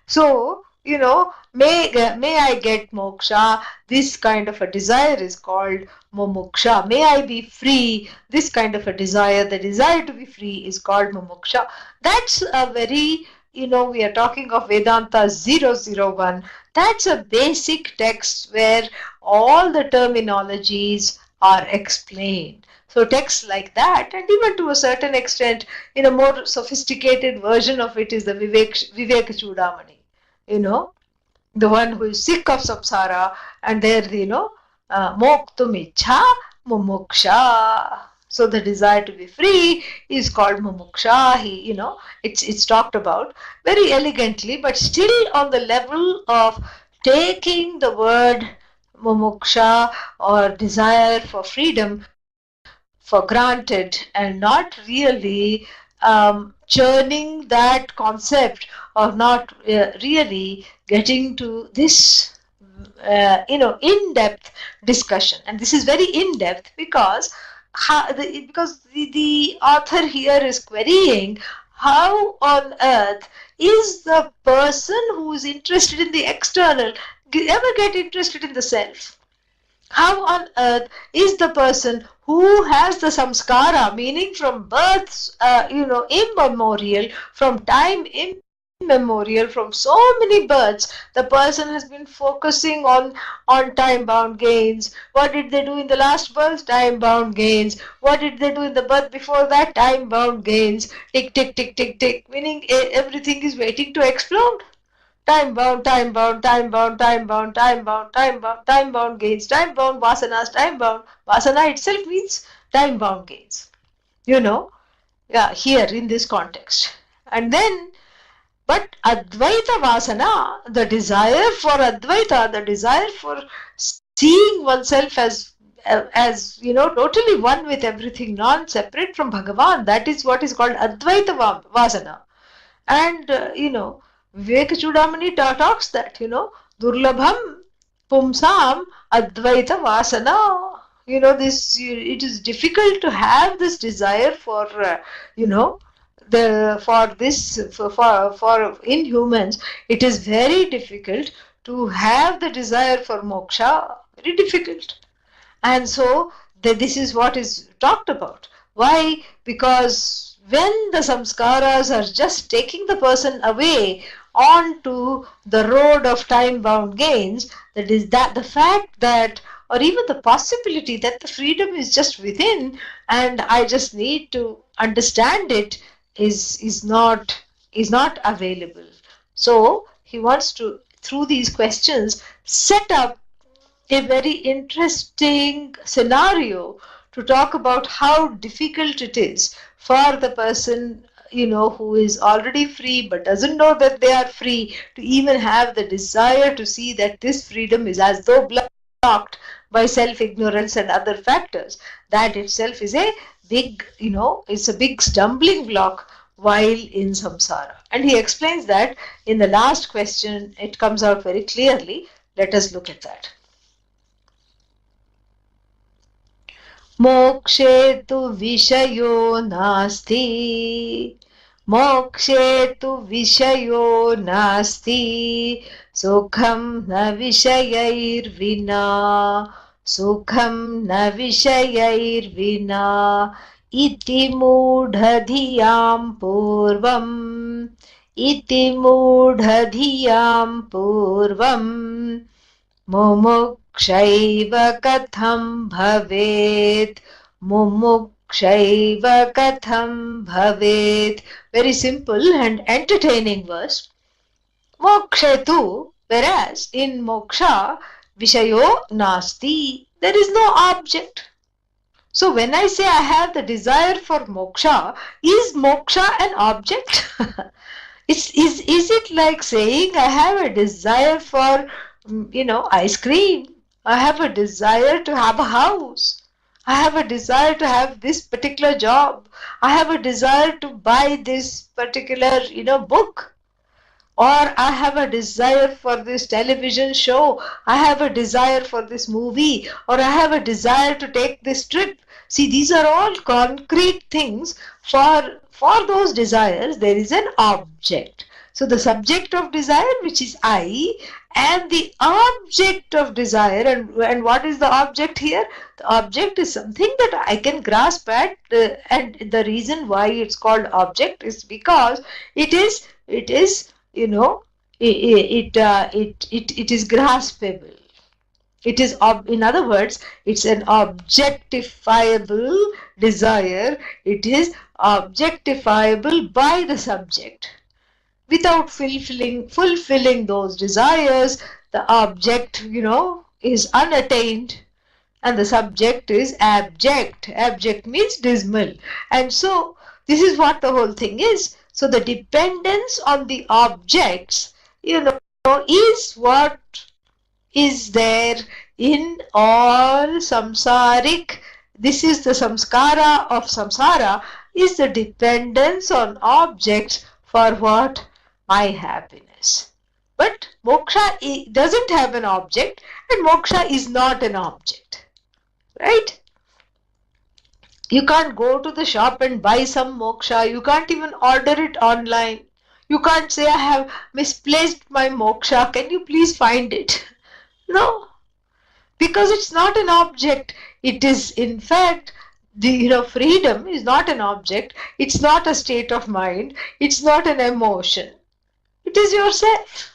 So, may I get moksha? This kind of a desire is called mumuksha. May I be free? This kind of a desire, the desire to be free, is called mumuksha. That's a very, we are talking of Vedanta 001. That's a basic text where all the terminologies are explained. So texts like that, and even to a certain extent, in a more sophisticated version of it, is the Vivek Chudamani. The one who is sick of samsara, and there, moktum ichha mumuksha. So the desire to be free is called mumuksha. It's talked about very elegantly, but still on the level of taking the word mumuksha or desire for freedom for granted, and not really churning that concept of not really getting to this in-depth discussion. And this is very in-depth because the author here is querying how on earth is the person who is interested in the external ever get interested in the self? How on earth is the person who has the samskara, meaning from births, immemorial, from time immemorial, from so many births, the person has been focusing on time-bound gains. What did they do in the last birth? Time-bound gains. What did they do in the birth before that? Time-bound gains. Tick, tick, tick, tick, tick, meaning everything is waiting to explode. Time-bound, time-bound, time-bound, time-bound, time-bound, time-bound, time-bound gains, time-bound vasanas, time-bound. Vasana itself means time-bound gains. Here in this context. And then, but Advaita Vasana, the desire for Advaita, the desire for seeing oneself as totally one with everything, non-separate from Bhagavan, that is what is called Advaita Vasana. And, Vivek Chudamani talks that, Durlabham Pumsam Advaita Vasana. It is difficult to have this desire for, for in humans, it is very difficult to have the desire for moksha, very difficult. And so this is what is talked about. Why? Because when the samskaras are just taking the person away onto the road of time-bound gains, that is that the fact that, or even the possibility that the freedom is just within and I just need to understand it is not available. So he wants to, through these questions, set up a very interesting scenario to talk about how difficult it is for the person who is already free but doesn't know that they are free to even have the desire to see that this freedom is as though blocked by self-ignorance and other factors. That itself is a big, it's a big stumbling block while in samsara. And he explains that in the last question. It comes out very clearly. Let us look at that. Mokshe tu vishayo nasti. Mokshe tu vishayo nasti. Sukham na vishayair vina. Sukham na vishayair vina. Iti mudhadhiyam purvam. Iti mudhadhiyam purvam. Mumukshaiva katham bhavet. Mumukshaiva katham bhavet. Very simple and entertaining verse. Mokshetu, whereas in moksha, vishayo nasti, there is no object. So when I say I have the desire for moksha, is moksha an object? Is it like saying I have a desire for ice cream? I have a desire to have a house. I have a desire to have this particular job. I have a desire to buy this particular, book. Or I have a desire for this television show. I have a desire for this movie. Or I have a desire to take this trip. See, these are all concrete things. For those desires, there is an object. So the subject of desire, which is I, and the object of desire, and what is the object here? The object is something that I can grasp at, and the reason why it's called object is because it is graspable. It is, in other words, it's an objectifiable desire. It is objectifiable by the subject. Without fulfilling those desires, the object, is unattained, and the subject is abject. Abject means dismal. And so this is what the whole thing is. So the dependence on the objects, is what is there in all samsaric. This is the samskara of samsara, is the dependence on objects for what? My happiness. But moksha doesn't have an object, and moksha is not an object. Right? You can't go to the shop and buy some moksha. You can't even order it online. You can't say, I have misplaced my moksha. Can you please find it? No, because it's not an object. It is, in fact, freedom is not an object. It's not a state of mind. It's not an emotion. It is yourself.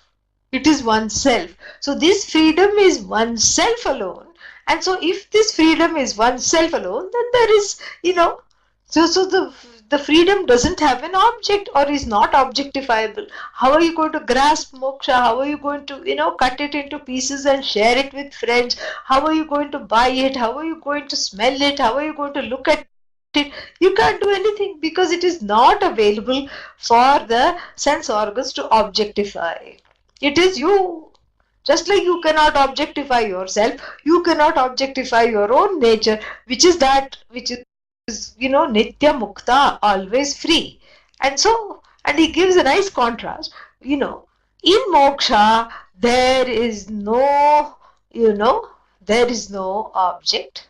It is oneself. So this freedom is oneself alone. And so if this freedom is oneself alone, then there is, so the freedom doesn't have an object or is not objectifiable. How are you going to grasp moksha? How are you going to, cut it into pieces and share it with friends? How are you going to buy it? How are you going to smell it? How are you going to look at it? You can't do anything because it is not available for the sense organs to objectify. It is you. Just like you cannot objectify yourself, you cannot objectify your own nature, which is nitya mukta, always free. And he gives a nice contrast. In moksha, there is no object.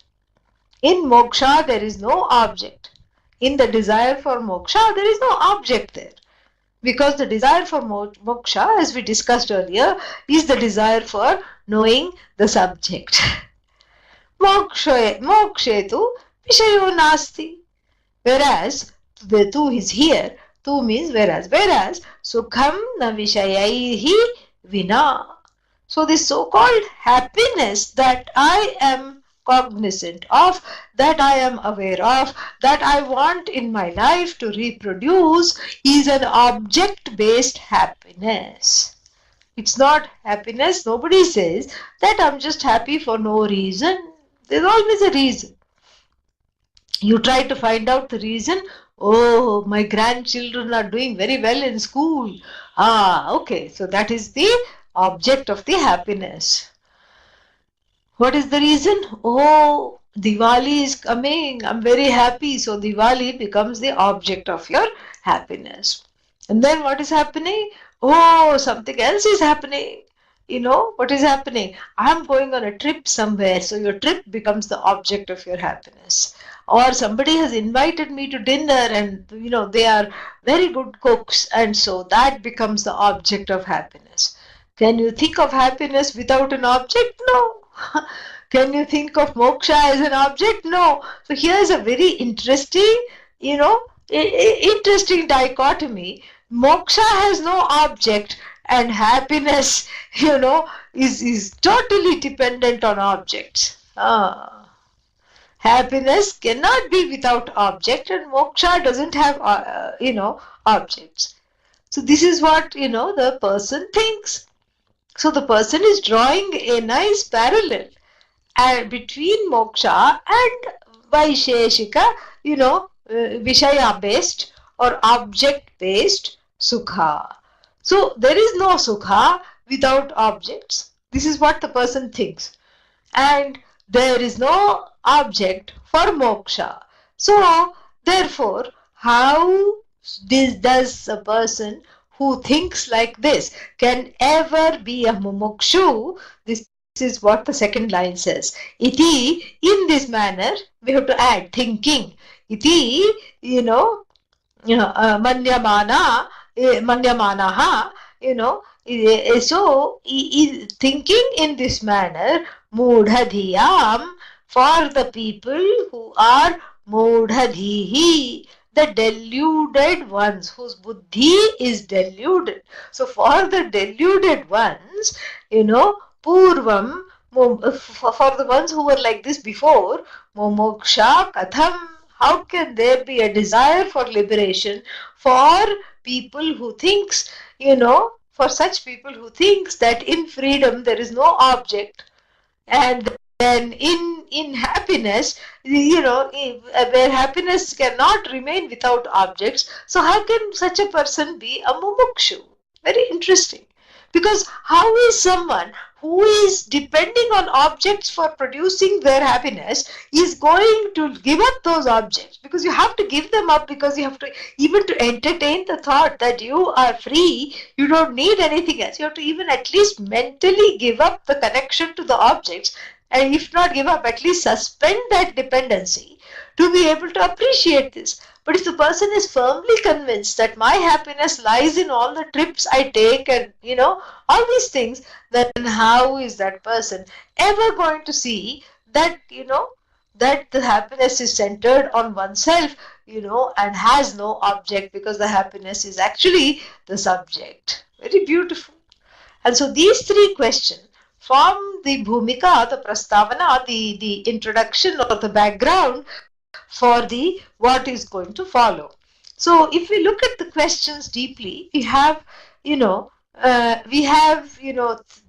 In moksha, there is no object. In the desire for moksha, there is no object there. Because the desire for moksha, as we discussed earlier, is the desire for knowing the subject. Mokshetu vishayo nasti. Whereas, the tu is here. Tu means whereas. Whereas, sukham na vishayaihi vina. So this so-called happiness that I am cognizant of, that I am aware of, that I want in my life to reproduce is an object-based happiness. It's not happiness. Nobody says that I'm just happy for no reason. There's always a reason. You try to find out the reason. Oh, my grandchildren are doing very well in school. Okay. So that is the object of the happiness. What is the reason? Oh, Diwali is coming. I'm very happy. So Diwali becomes the object of your happiness. And then what is happening? Oh, something else is happening. What is happening? I'm going on a trip somewhere. So your trip becomes the object of your happiness. Or somebody has invited me to dinner and, they are very good cooks. And so that becomes the object of happiness. Can you think of happiness without an object? No. Can you think of moksha as an object? No. So here is a very interesting, interesting dichotomy. Moksha has no object and happiness, is totally dependent on objects. Happiness cannot be without object and moksha doesn't have, objects. So this is what, the person thinks. So the person is drawing a nice parallel between moksha and vaisheshika, vishaya-based or object-based sukha. So there is no sukha without objects. This is what the person thinks. And there is no object for moksha. So therefore, how does a person who thinks like this can ever be a mumukshu? This is what the second line says. Iti, in this manner, we have to add thinking. Iti, manyamanaha, so thinking in this manner, mudhadhiyam, for the people who are mudhadhihi, the deluded ones whose buddhi is deluded. So for the deluded ones, purvam, for the ones who were like this before, moksha katham, how can there be a desire for liberation for people who thinks, for such people who thinks that in freedom there is no object, and then in happiness, where happiness cannot remain without objects, so how can such a person be a mumukshu? Very interesting. Because how is someone who is depending on objects for producing their happiness is going to give up those objects, because you have to give them up, because you have to, even to entertain the thought that you are free, you don't need anything else. You have to even at least mentally give up the connection to the objects, and if not give up, at least suspend that dependency to be able to appreciate this. But if the person is firmly convinced that my happiness lies in all the trips I take and, all these things, then how is that person ever going to see that, that the happiness is centered on oneself, and has no object, because the happiness is actually the subject. Very beautiful. And so these three questions form the bhumika, the prastavana, the introduction or the background for the what is going to follow. So if we look at the questions deeply, we have,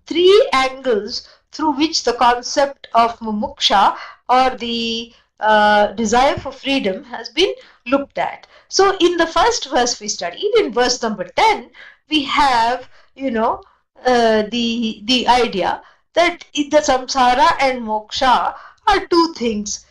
three angles through which the concept of mumuksha, or the desire for freedom, has been looked at. So in the first verse we studied, in verse number 10, we have, the idea that the samsara and moksha are two things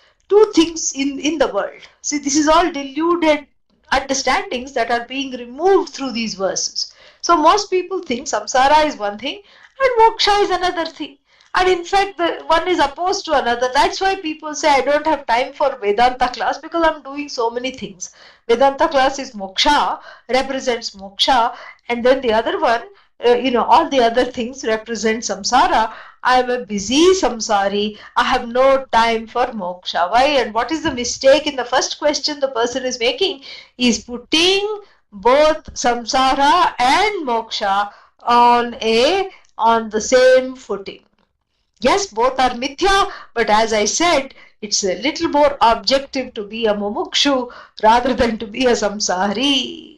in the world. See, this is all deluded understandings that are being removed through these verses. So most people think samsara is one thing and moksha is another thing. And in fact, the one is opposed to another. That's why people say, I don't have time for Vedanta class because I'm doing so many things. Vedanta class is moksha, represents moksha, and then the other one, all the other things represent samsara. I am a busy samsari. I have no time for moksha. Why? And what is the mistake in the first question the person is making? He is putting both samsara and moksha on the same footing. Yes, both are mithya, but as I said, it's a little more objective to be a mumukshu rather than to be a samsari.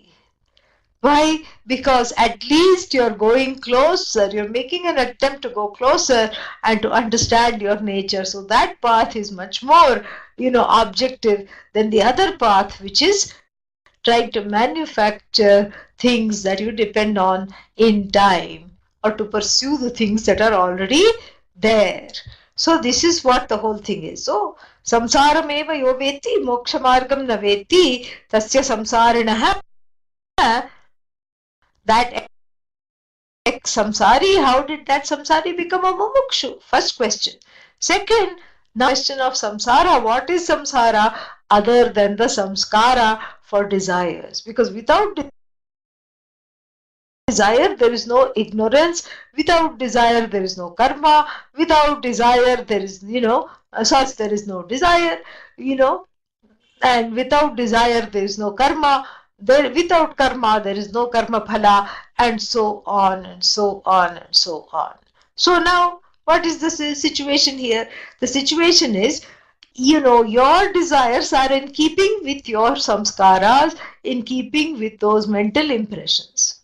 Why? Because at least you're going closer, you're making an attempt to go closer and to understand your nature. So that path is much more, objective than the other path, which is trying to manufacture things that you depend on in time, or to pursue the things that are already there. So this is what the whole thing is. So samsarameva yo veti mokshamargam na veti tasya samsarinaha, that ex-samsari, how did that samsari become a mumukshu? First question. Second, now question of samsara. What is samsara other than the samskara for desires? Because without desire, there is no ignorance. Without desire, there is no karma. Without desire, there is, there is no desire, and without desire, there is no karma. Without karma, there is no karma phala, and so on and so on and so on. So now, what is the situation here? The situation is, your desires are in keeping with your samskaras, in keeping with those mental impressions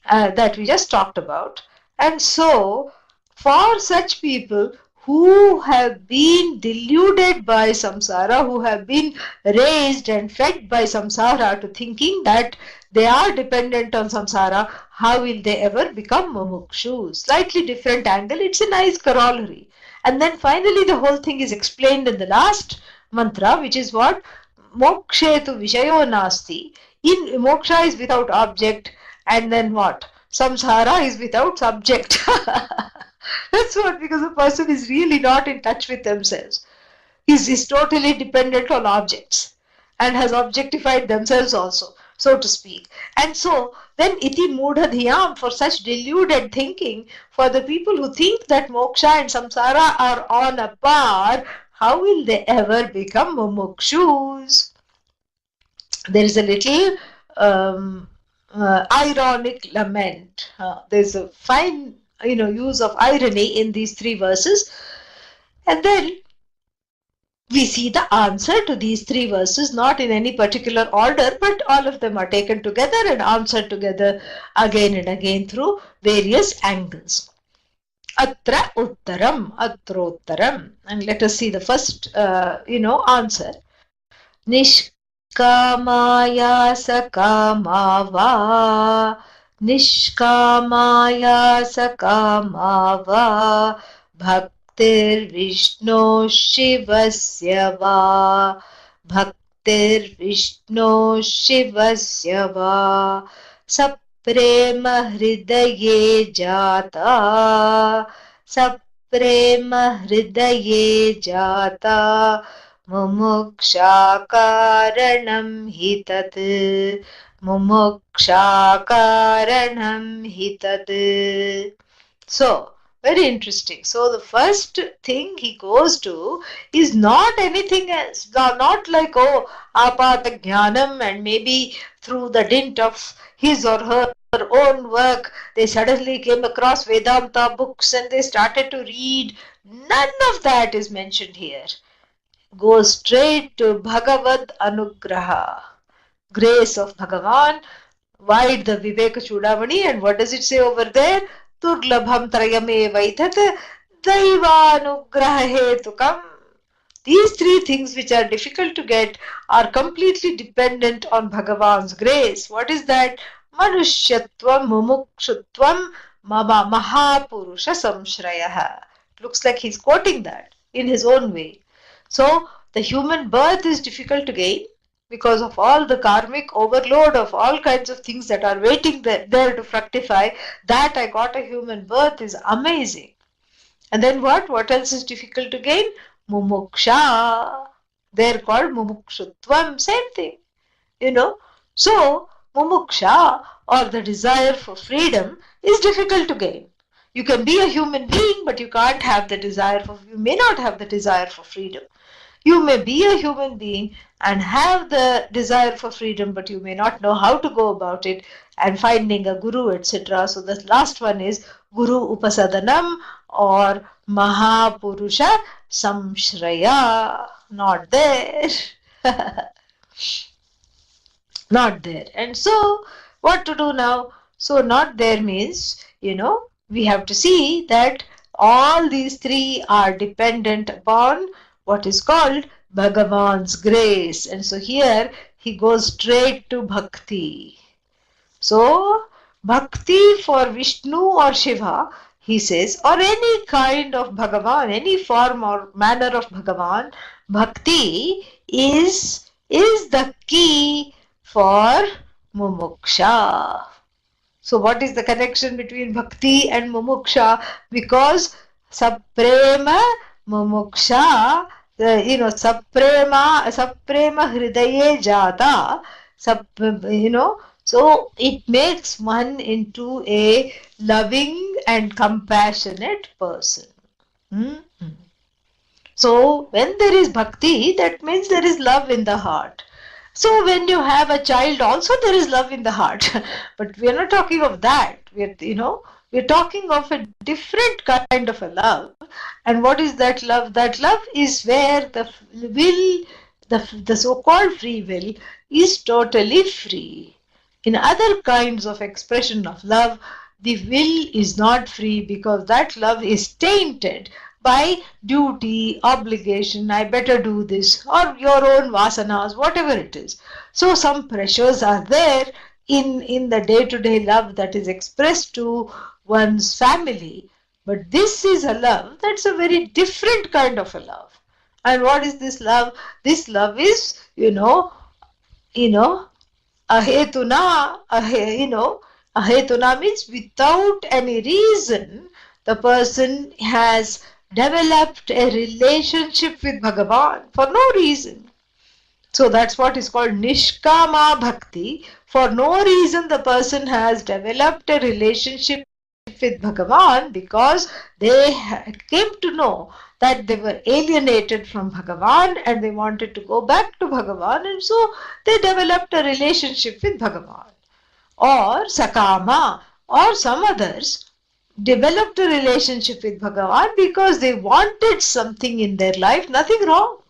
that we just talked about. And so, for such people who have been deluded by samsara, who have been raised and fed by samsara to thinking that they are dependent on samsara, how will they ever become mumukshu? Slightly different angle. It's a nice corollary. And then finally the whole thing is explained in the last mantra, which is what? Mokshetu vishayo nasti. In moksha is without object, and then what? Samsara is without subject. That's what, because the person is really not in touch with themselves. He's totally dependent on objects and has objectified themselves also, so to speak. And so then iti mudha dhyam, for such deluded thinking, for the people who think that moksha and samsara are on a par, how will they ever become mumukshus? There is a little ironic lament. There's a fine use of irony in these three verses. And then we see the answer to these three verses, not in any particular order, but all of them are taken together and answered together again and again through various angles. Atra uttaram, atrottaram. And let us see the first, answer. Nishkamaya sakama va Nishkamaya sakamava bhaktir Vishnu Shivasya va bhaktir Vishnu Shivasya va saprema hridaye jata saprema hridaye jata mumuksha karanam hitat mumuksha karanam hitat. So, very interesting. So, the first thing he goes to is not anything else. Not like, oh, apata jnanam, and maybe through the dint of his or her own work, they suddenly came across Vedanta books and they started to read. None of that is mentioned here. Go straight to Bhagavad Anugraha, grace of Bhagavan. Wide the Viveka Chudamani, and what does it say over there? Durlabham trayame vaitat daivanugraha hetukam. These three things which are difficult to get are completely dependent on Bhagavan's grace. What is that? Manushyatvam mumukshutvam mama mahapurusha samshrayaha. Looks like he's quoting that in his own way. So the human birth is difficult to gain because of all the karmic overload of all kinds of things that are waiting there to fructify. That I got a human birth is amazing. And then what? What else is difficult to gain? Mumuksha. They're called mumukshutvam. Same thing. So mumuksha, or the desire for freedom, is difficult to gain. You can be a human being, but you can't have the desire for, you may not have the desire for freedom. You may be a human being and have the desire for freedom, but you may not know how to go about it and finding a guru, etc. So the last one is Guru Upasadanam or Mahapurusha Samshraya. Not there. Not there. And so what to do now? So not there means, we have to see that all these three are dependent upon what is called Bhagavan's grace. And so here he goes straight to bhakti. So bhakti for Vishnu or Shiva, he says, or any kind of Bhagavan, any form or manner of Bhagavan, bhakti is the key for mumuksha. So what is the connection between bhakti and mumuksha? Because saprema mumuksha, saprema hridaye jata, so it makes one into a loving and compassionate person. So when there is bhakti, that means there is love in the heart. So when you have a child, also there is love in the heart. But we are not talking of that. We're talking of a different kind of a love. And what is that love? That love is where the will, the so-called free will, is totally free. In other kinds of expression of love, the will is not free because that love is tainted by duty, obligation, I better do this, or your own vasanas, whatever it is. So some pressures are there in the day-to-day love that is expressed to one's family. But this is a love that's a very different kind of a love. And what is this love? This love is, ahetuna, ahetuna means without any reason, the person has developed a relationship with Bhagavan for no reason. So that's what is called Nishkama Bhakti. For no reason the person has developed a relationship with Bhagavan because they came to know that they were alienated from Bhagavan and they wanted to go back to Bhagavan, and so they developed a relationship with Bhagavan. Or Sakama or some others developed a relationship with Bhagavan because they wanted something in their life. Nothing wrong.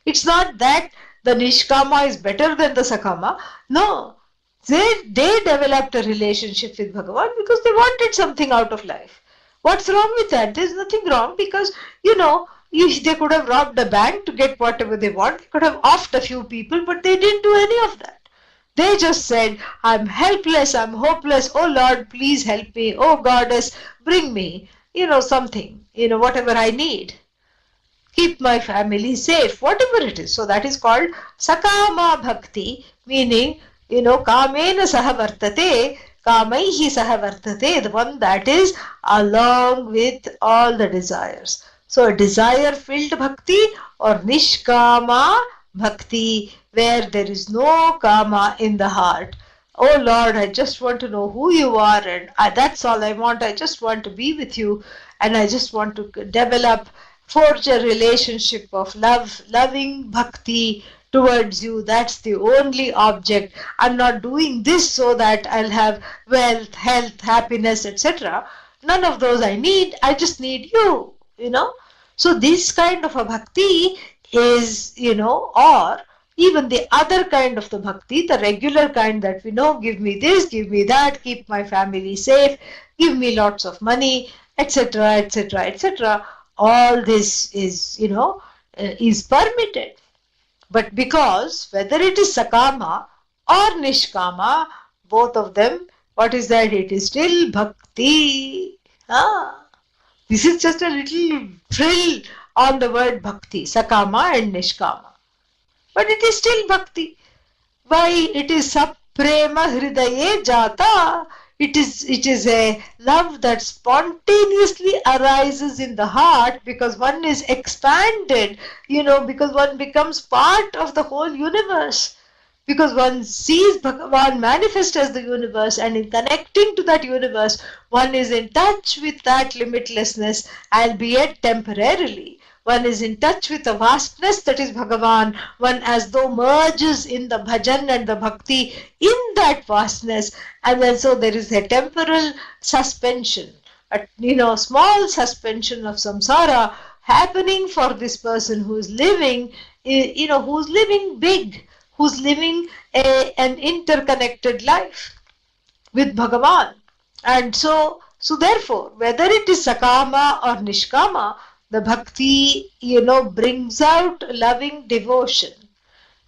It's not that the Nishkama is better than the Sakama. No. They developed a relationship with Bhagavan because they wanted something out of life. What's wrong with that? There's nothing wrong because, they could have robbed a bank to get whatever they want. They could have offed a few people, but they didn't do any of that. They just said, I'm helpless, I'm hopeless, oh Lord, please help me, oh Goddess, bring me, something, whatever I need. Keep my family safe, whatever it is. So that is called Sakama Bhakti, meaning, Kamena Sahavartate, Kamaihi Sahavartate, the one that is along with all the desires. So a desire-filled bhakti or Nishkama Bhakti, where there is no kama in the heart. Oh Lord, I just want to know who you are, and that's all I want. I just want to be with you, and I just want to forge a relationship of loving bhakti towards you. That's the only object. I'm not doing this so that I'll have wealth, health, happiness, etc. None of those I need. I just need you, So this kind of a bhakti is, or even the other kind of the bhakti, the regular kind that we know, give me this, give me that, keep my family safe, give me lots of money, etc., etc., etc. All this is, is permitted. But because whether it is sakama or nishkama, both of them, what is that? It is still bhakti. This is just a little frill on the word bhakti, sakama and nishkama. But it is still bhakti. Why? It is saprema hridaye jata. It is a love that spontaneously arises in the heart because one is expanded, because one becomes part of the whole universe. Because one sees Bhagavan manifest as the universe, and in connecting to that universe, one is in touch with that limitlessness, albeit temporarily. One is in touch with the vastness that is Bhagavan. One as though merges in the bhajan and the bhakti in that vastness. And then so there is a temporal suspension, a small suspension of samsara happening for this person who is living, who's living big, who's living an interconnected life with Bhagavan. And so therefore, whether it is sakama or nishkama, the bhakti, brings out loving devotion,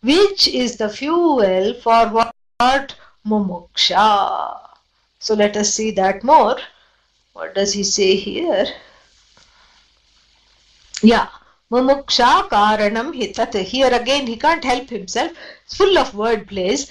which is the fuel for what? Mumuksha. So let us see that more. What does he say here? Yeah. Mumuksha karanam hitat. Here again he can't help himself. It's full of word plays.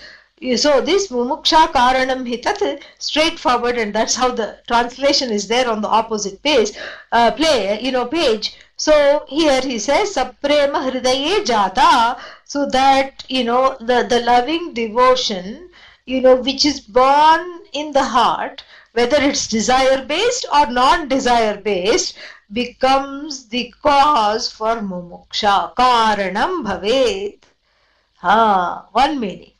So this mumuksha karanam hitat, straightforward, and that's how the translation is there on the opposite page. Page. So here he says saprema hridaye jata, so that the loving devotion, which is born in the heart, whether it's desire based or non-desire based, becomes the cause for mumuksha. Karanam bhavet. One meaning.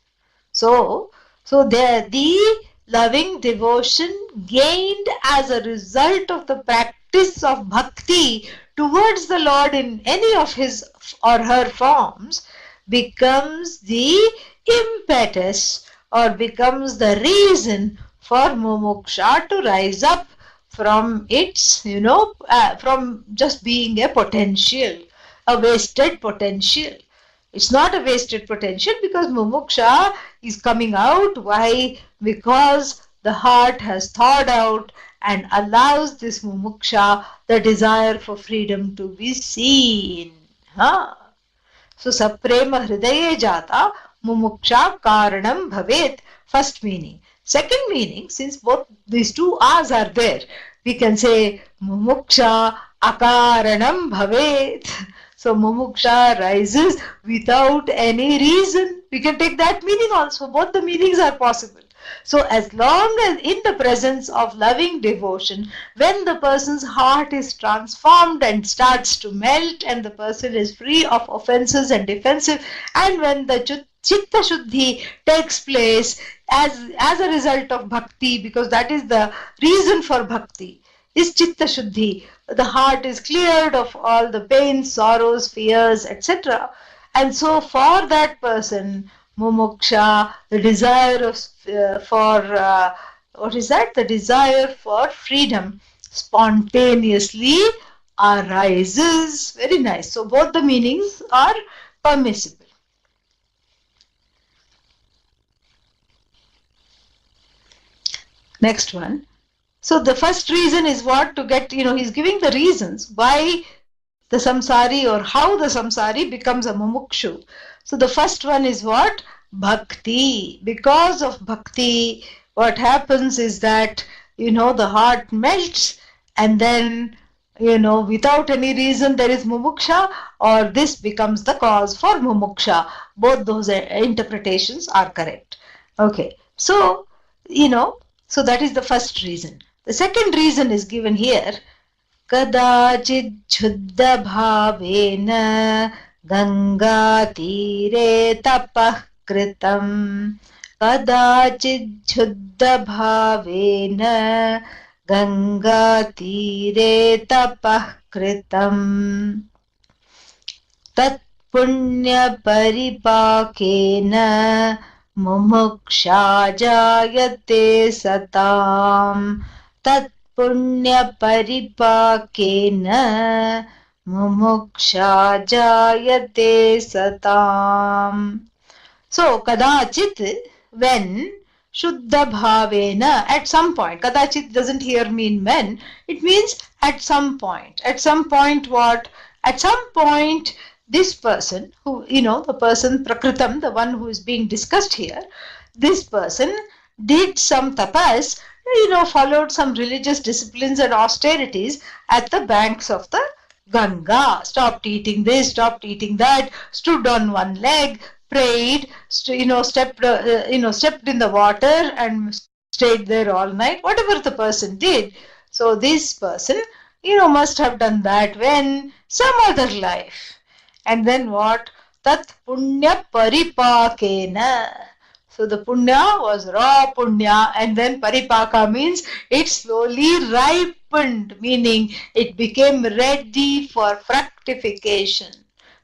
So the loving devotion gained as a result of the practice of bhakti towards the Lord in any of his or her forms becomes the impetus or becomes the reason for mumuksha to rise up from its, from just being a potential, a wasted potential. It's not a wasted potential because mumuksha is coming out. Why? Because the heart has thawed out and allows this mumuksha, the desire for freedom, to be seen. So saprema hridaye jata mumuksha karanam bhavet. First meaning. Second meaning, since both these two A's are there, we can say mumuksha akaranam bhavet. So mumuksha rises without any reason. We can take that meaning also. Both the meanings are possible. So as long as in the presence of loving devotion, when the person's heart is transformed and starts to melt and the person is free of offenses and defensive, and when the chitta shuddhi takes place as a result of bhakti, because that is the reason for bhakti, is chitta shuddhi. The heart is cleared of all the pains, sorrows, fears, etc. And so for that person, mumuksha, the desire the desire for freedom spontaneously arises. Very nice. So both the meanings are permissible. Next one. So the first reason is what? To get, he's giving the reasons why the samsari or how the samsari becomes a mumukshu. So the first one is what? Bhakti. Because of bhakti, what happens is that, the heart melts, and then, without any reason there is mumuksha, or this becomes the cause for mumuksha. Both those interpretations are correct. Okay. So, so that is the first reason. The second reason is given here. Kadachid chuddha bhavena ganga tire tapah kritam. Kadachid chuddha bhavena ganga tire tapah kritam. Tat punya paripakena mumuksha jayate satam. Tat punya paripakena mumuksha jayate satam. So, kadachit, when, shuddha bhavena, at some point. Kadachit doesn't here mean when. It means at some point. At some point what? At some point, this person who, the person prakritam, the one who is being discussed here, this person did some tapas, followed some religious disciplines and austerities at the banks of the Ganga. Stopped eating this, stopped eating that, stood on one leg, prayed, stepped in the water and stayed there all night. Whatever the person did. So this person, must have done that when some other life. And then what? Tat punya paripakena. So the punya was raw punya, and then paripaka means it slowly ripened, meaning it became ready for fructification.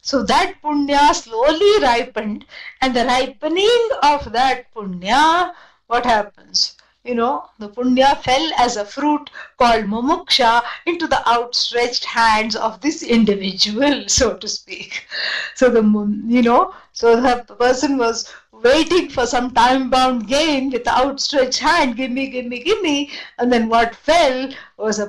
So that punya slowly ripened, and the ripening of that punya, what happens? The punya fell as a fruit called mumuksha into the outstretched hands of this individual, so to speak. So the person was waiting for some time-bound gain with the outstretched hand, give me, give me, give me. And then what fell was a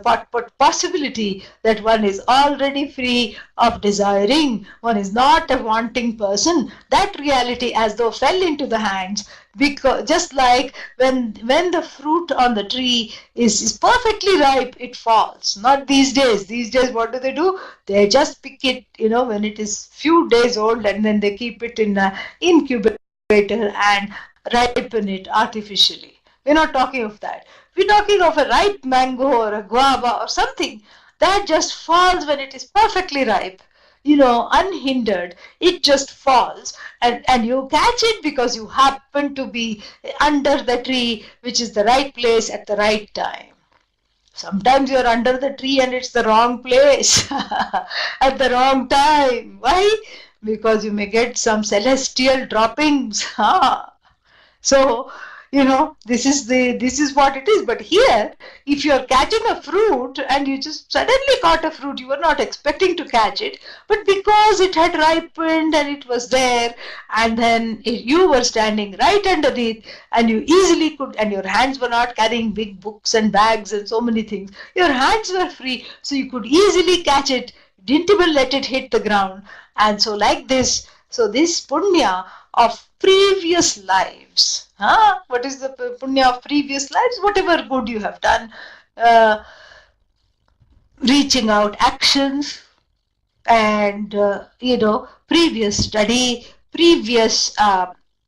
possibility that one is already free of desiring. One is not a wanting person. That reality as though fell into the hands. Because just like when the fruit on the tree is perfectly ripe, it falls. Not these days. These days, what do? They just pick it, when it is few days old, and then they keep it in an incubator and ripen it artificially. We're not talking of that. We're talking of a ripe mango or a guava or something that just falls when it is perfectly ripe. Unhindered, it just falls, and you catch it because you happen to be under the tree, which is the right place at the right time. Sometimes you're under the tree and it's the wrong place at the wrong time. Why? Because you may get some celestial droppings. So, this is what it is. But here, if you're catching a fruit and you just suddenly caught a fruit, you were not expecting to catch it, but because it had ripened and it was there, and then you were standing right underneath, and you easily could, and your hands were not carrying big books and bags and so many things. Your hands were free, so you could easily catch it, didn't even let it hit the ground. And so like this, so this punya of previous lives. What is the punya of previous lives? Whatever good you have done, reaching out actions, and previous study, previous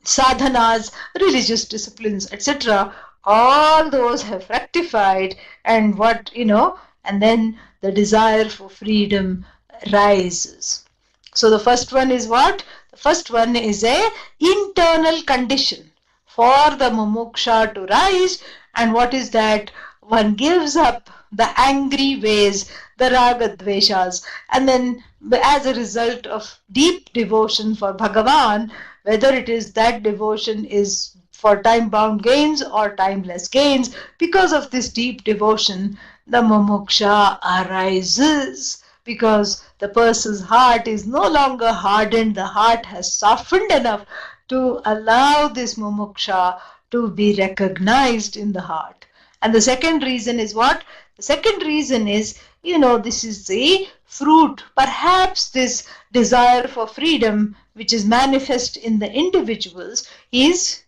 sadhanas, religious disciplines, etc. All those have rectified, and and then the desire for freedom rises. So the first one is what? The first one is a internal condition for the mumuksha to rise. And what is that? One gives up the angry ways, the raga dveshas, and then as a result of deep devotion for Bhagavan, whether it is that devotion is for time-bound gains or timeless gains, because of this deep devotion, the mumuksha arises. Because the person's heart is no longer hardened, the heart has softened enough to allow this mumuksha to be recognized in the heart. And the second reason is what? The second reason is, this is the fruit. Perhaps this desire for freedom, which is manifest in the individuals, is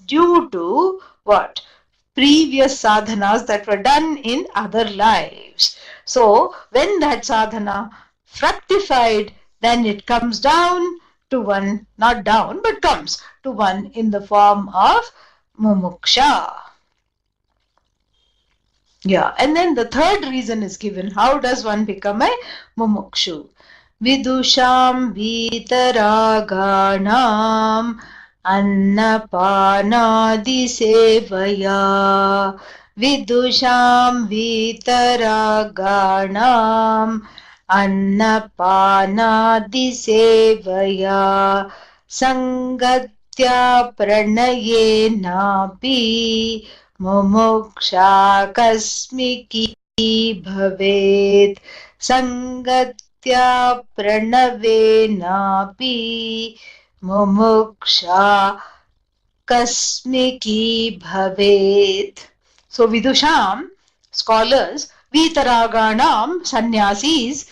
due to what? Previous sadhanas that were done in other lives. So when that sadhana fructified, then it comes down to one, not down, but comes to one in the form of mumuksha. Yeah, and then the third reason is given. How does one become a mumukshu? Vidusham vitaraganam annapanadi sevaya. Vidusham vitaraganam annapanadi sevaya. Sangatya pranayenapi mumuksha kasmiki bhavet. Sangatya pranavenapi mumuksha kasmiki bhavet. So Vidusham, scholars, Vitaraganam, sannyasis,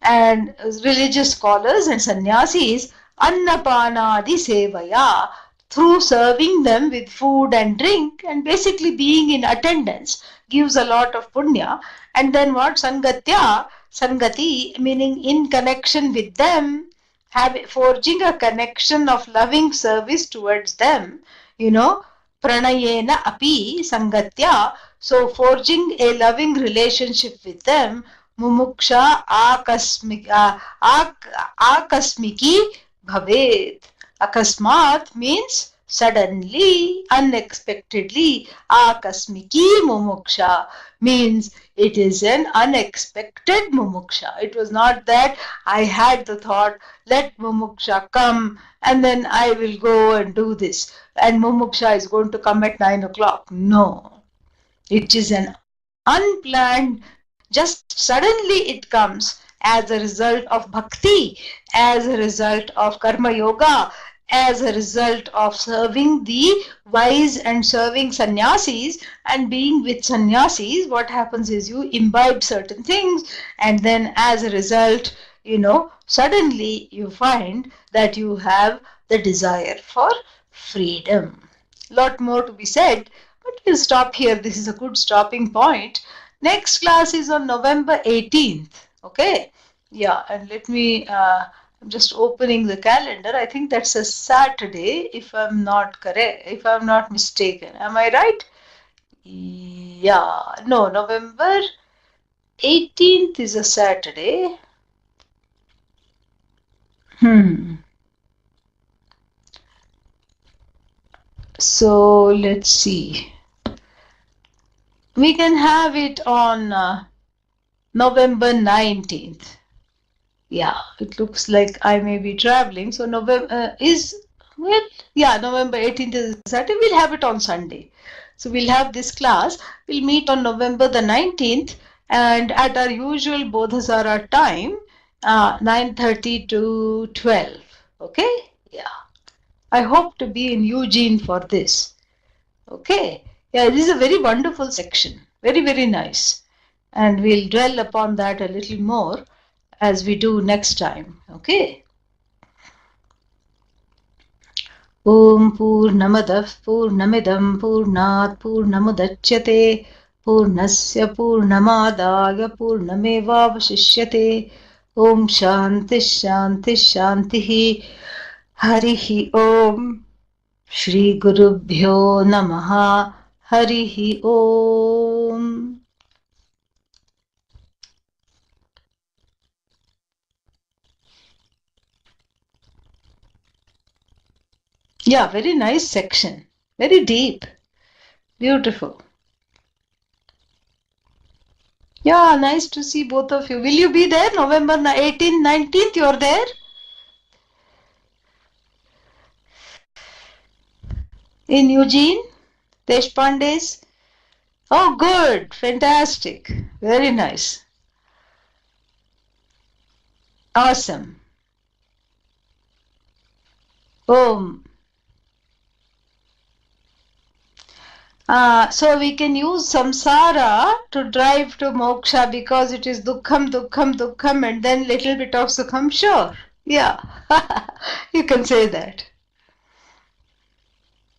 and religious scholars and sannyasis, Annapanadi Sevaya, through serving them with food and drink and basically being in attendance gives a lot of punya. And then what? Sangatya, Sangati, meaning in connection with them, forging a connection of loving service towards them, pranayena api sangatya, so forging a loving relationship with them, mumuksha akasmiki bhavet. Akasmat means suddenly, unexpectedly. Akasmiki mumuksha means it is an unexpected mumuksha. It was not that I had the thought, let mumuksha come and then I will go and do this and mumuksha is going to come at 9 o'clock. No. It is an unplanned, just suddenly it comes as a result of bhakti, as a result of karma yoga, as a result of serving the wise and serving sannyasis. And being with sannyasis, what happens is you imbibe certain things, and then as a result, suddenly you find that you have the desire for freedom. Lot more to be said, but we'll stop here. This is a good stopping point. Next class is on November 18th. Okay? Yeah, and let me, I'm just opening the calendar. I think that's a Saturday, if I'm not correct, if I'm not mistaken. Am I right? Yeah, no, November 18th is a Saturday. So let's see. We can have it on November 19th. Yeah, it looks like I may be traveling. So November November 18th is Saturday. We'll have it on Sunday. So we'll have this class. We'll meet on November the 19th and at our usual Bodhasara time, 9:30 to 12. Okay? Yeah. I hope to be in Eugene for this. Okay? Yeah, this is a very wonderful section. Very, very nice. And we'll dwell upon that a little more as we do next time. Okay? Om Purnamadah Purnamidam Purnat Purnamudachyate Purnasya Purnamadaya Purnamevavashishyate. Om Shanti Shanti Shantihi. Harihi Om. Shri Gurubhyo Namaha. Harihi Om. Yeah, very nice section. Very deep. Beautiful. Yeah, nice to see both of you. Will you be there? November 18th, 19th, you're there? In Eugene? Deshpande's? Oh, good. Fantastic. Very nice. Awesome. Om. So we can use samsara to drive to moksha because it is dukkham, dukkham, dukkham, and then little bit of sukham. Sure, yeah, you can say that.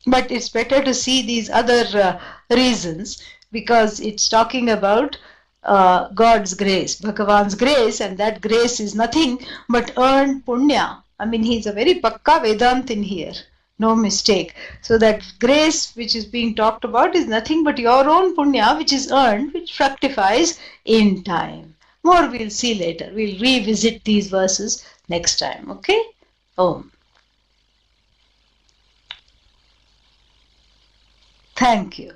But it's better to see these other reasons because it's talking about God's grace, Bhagavan's grace, and that grace is nothing but earned punya. I mean, he's a very pakka Vedantin here, no mistake. So that grace which is being talked about is nothing but your own punya which is earned, which fructifies in time. More we'll see later. We'll revisit these verses next time. Okay? Om. Thank you.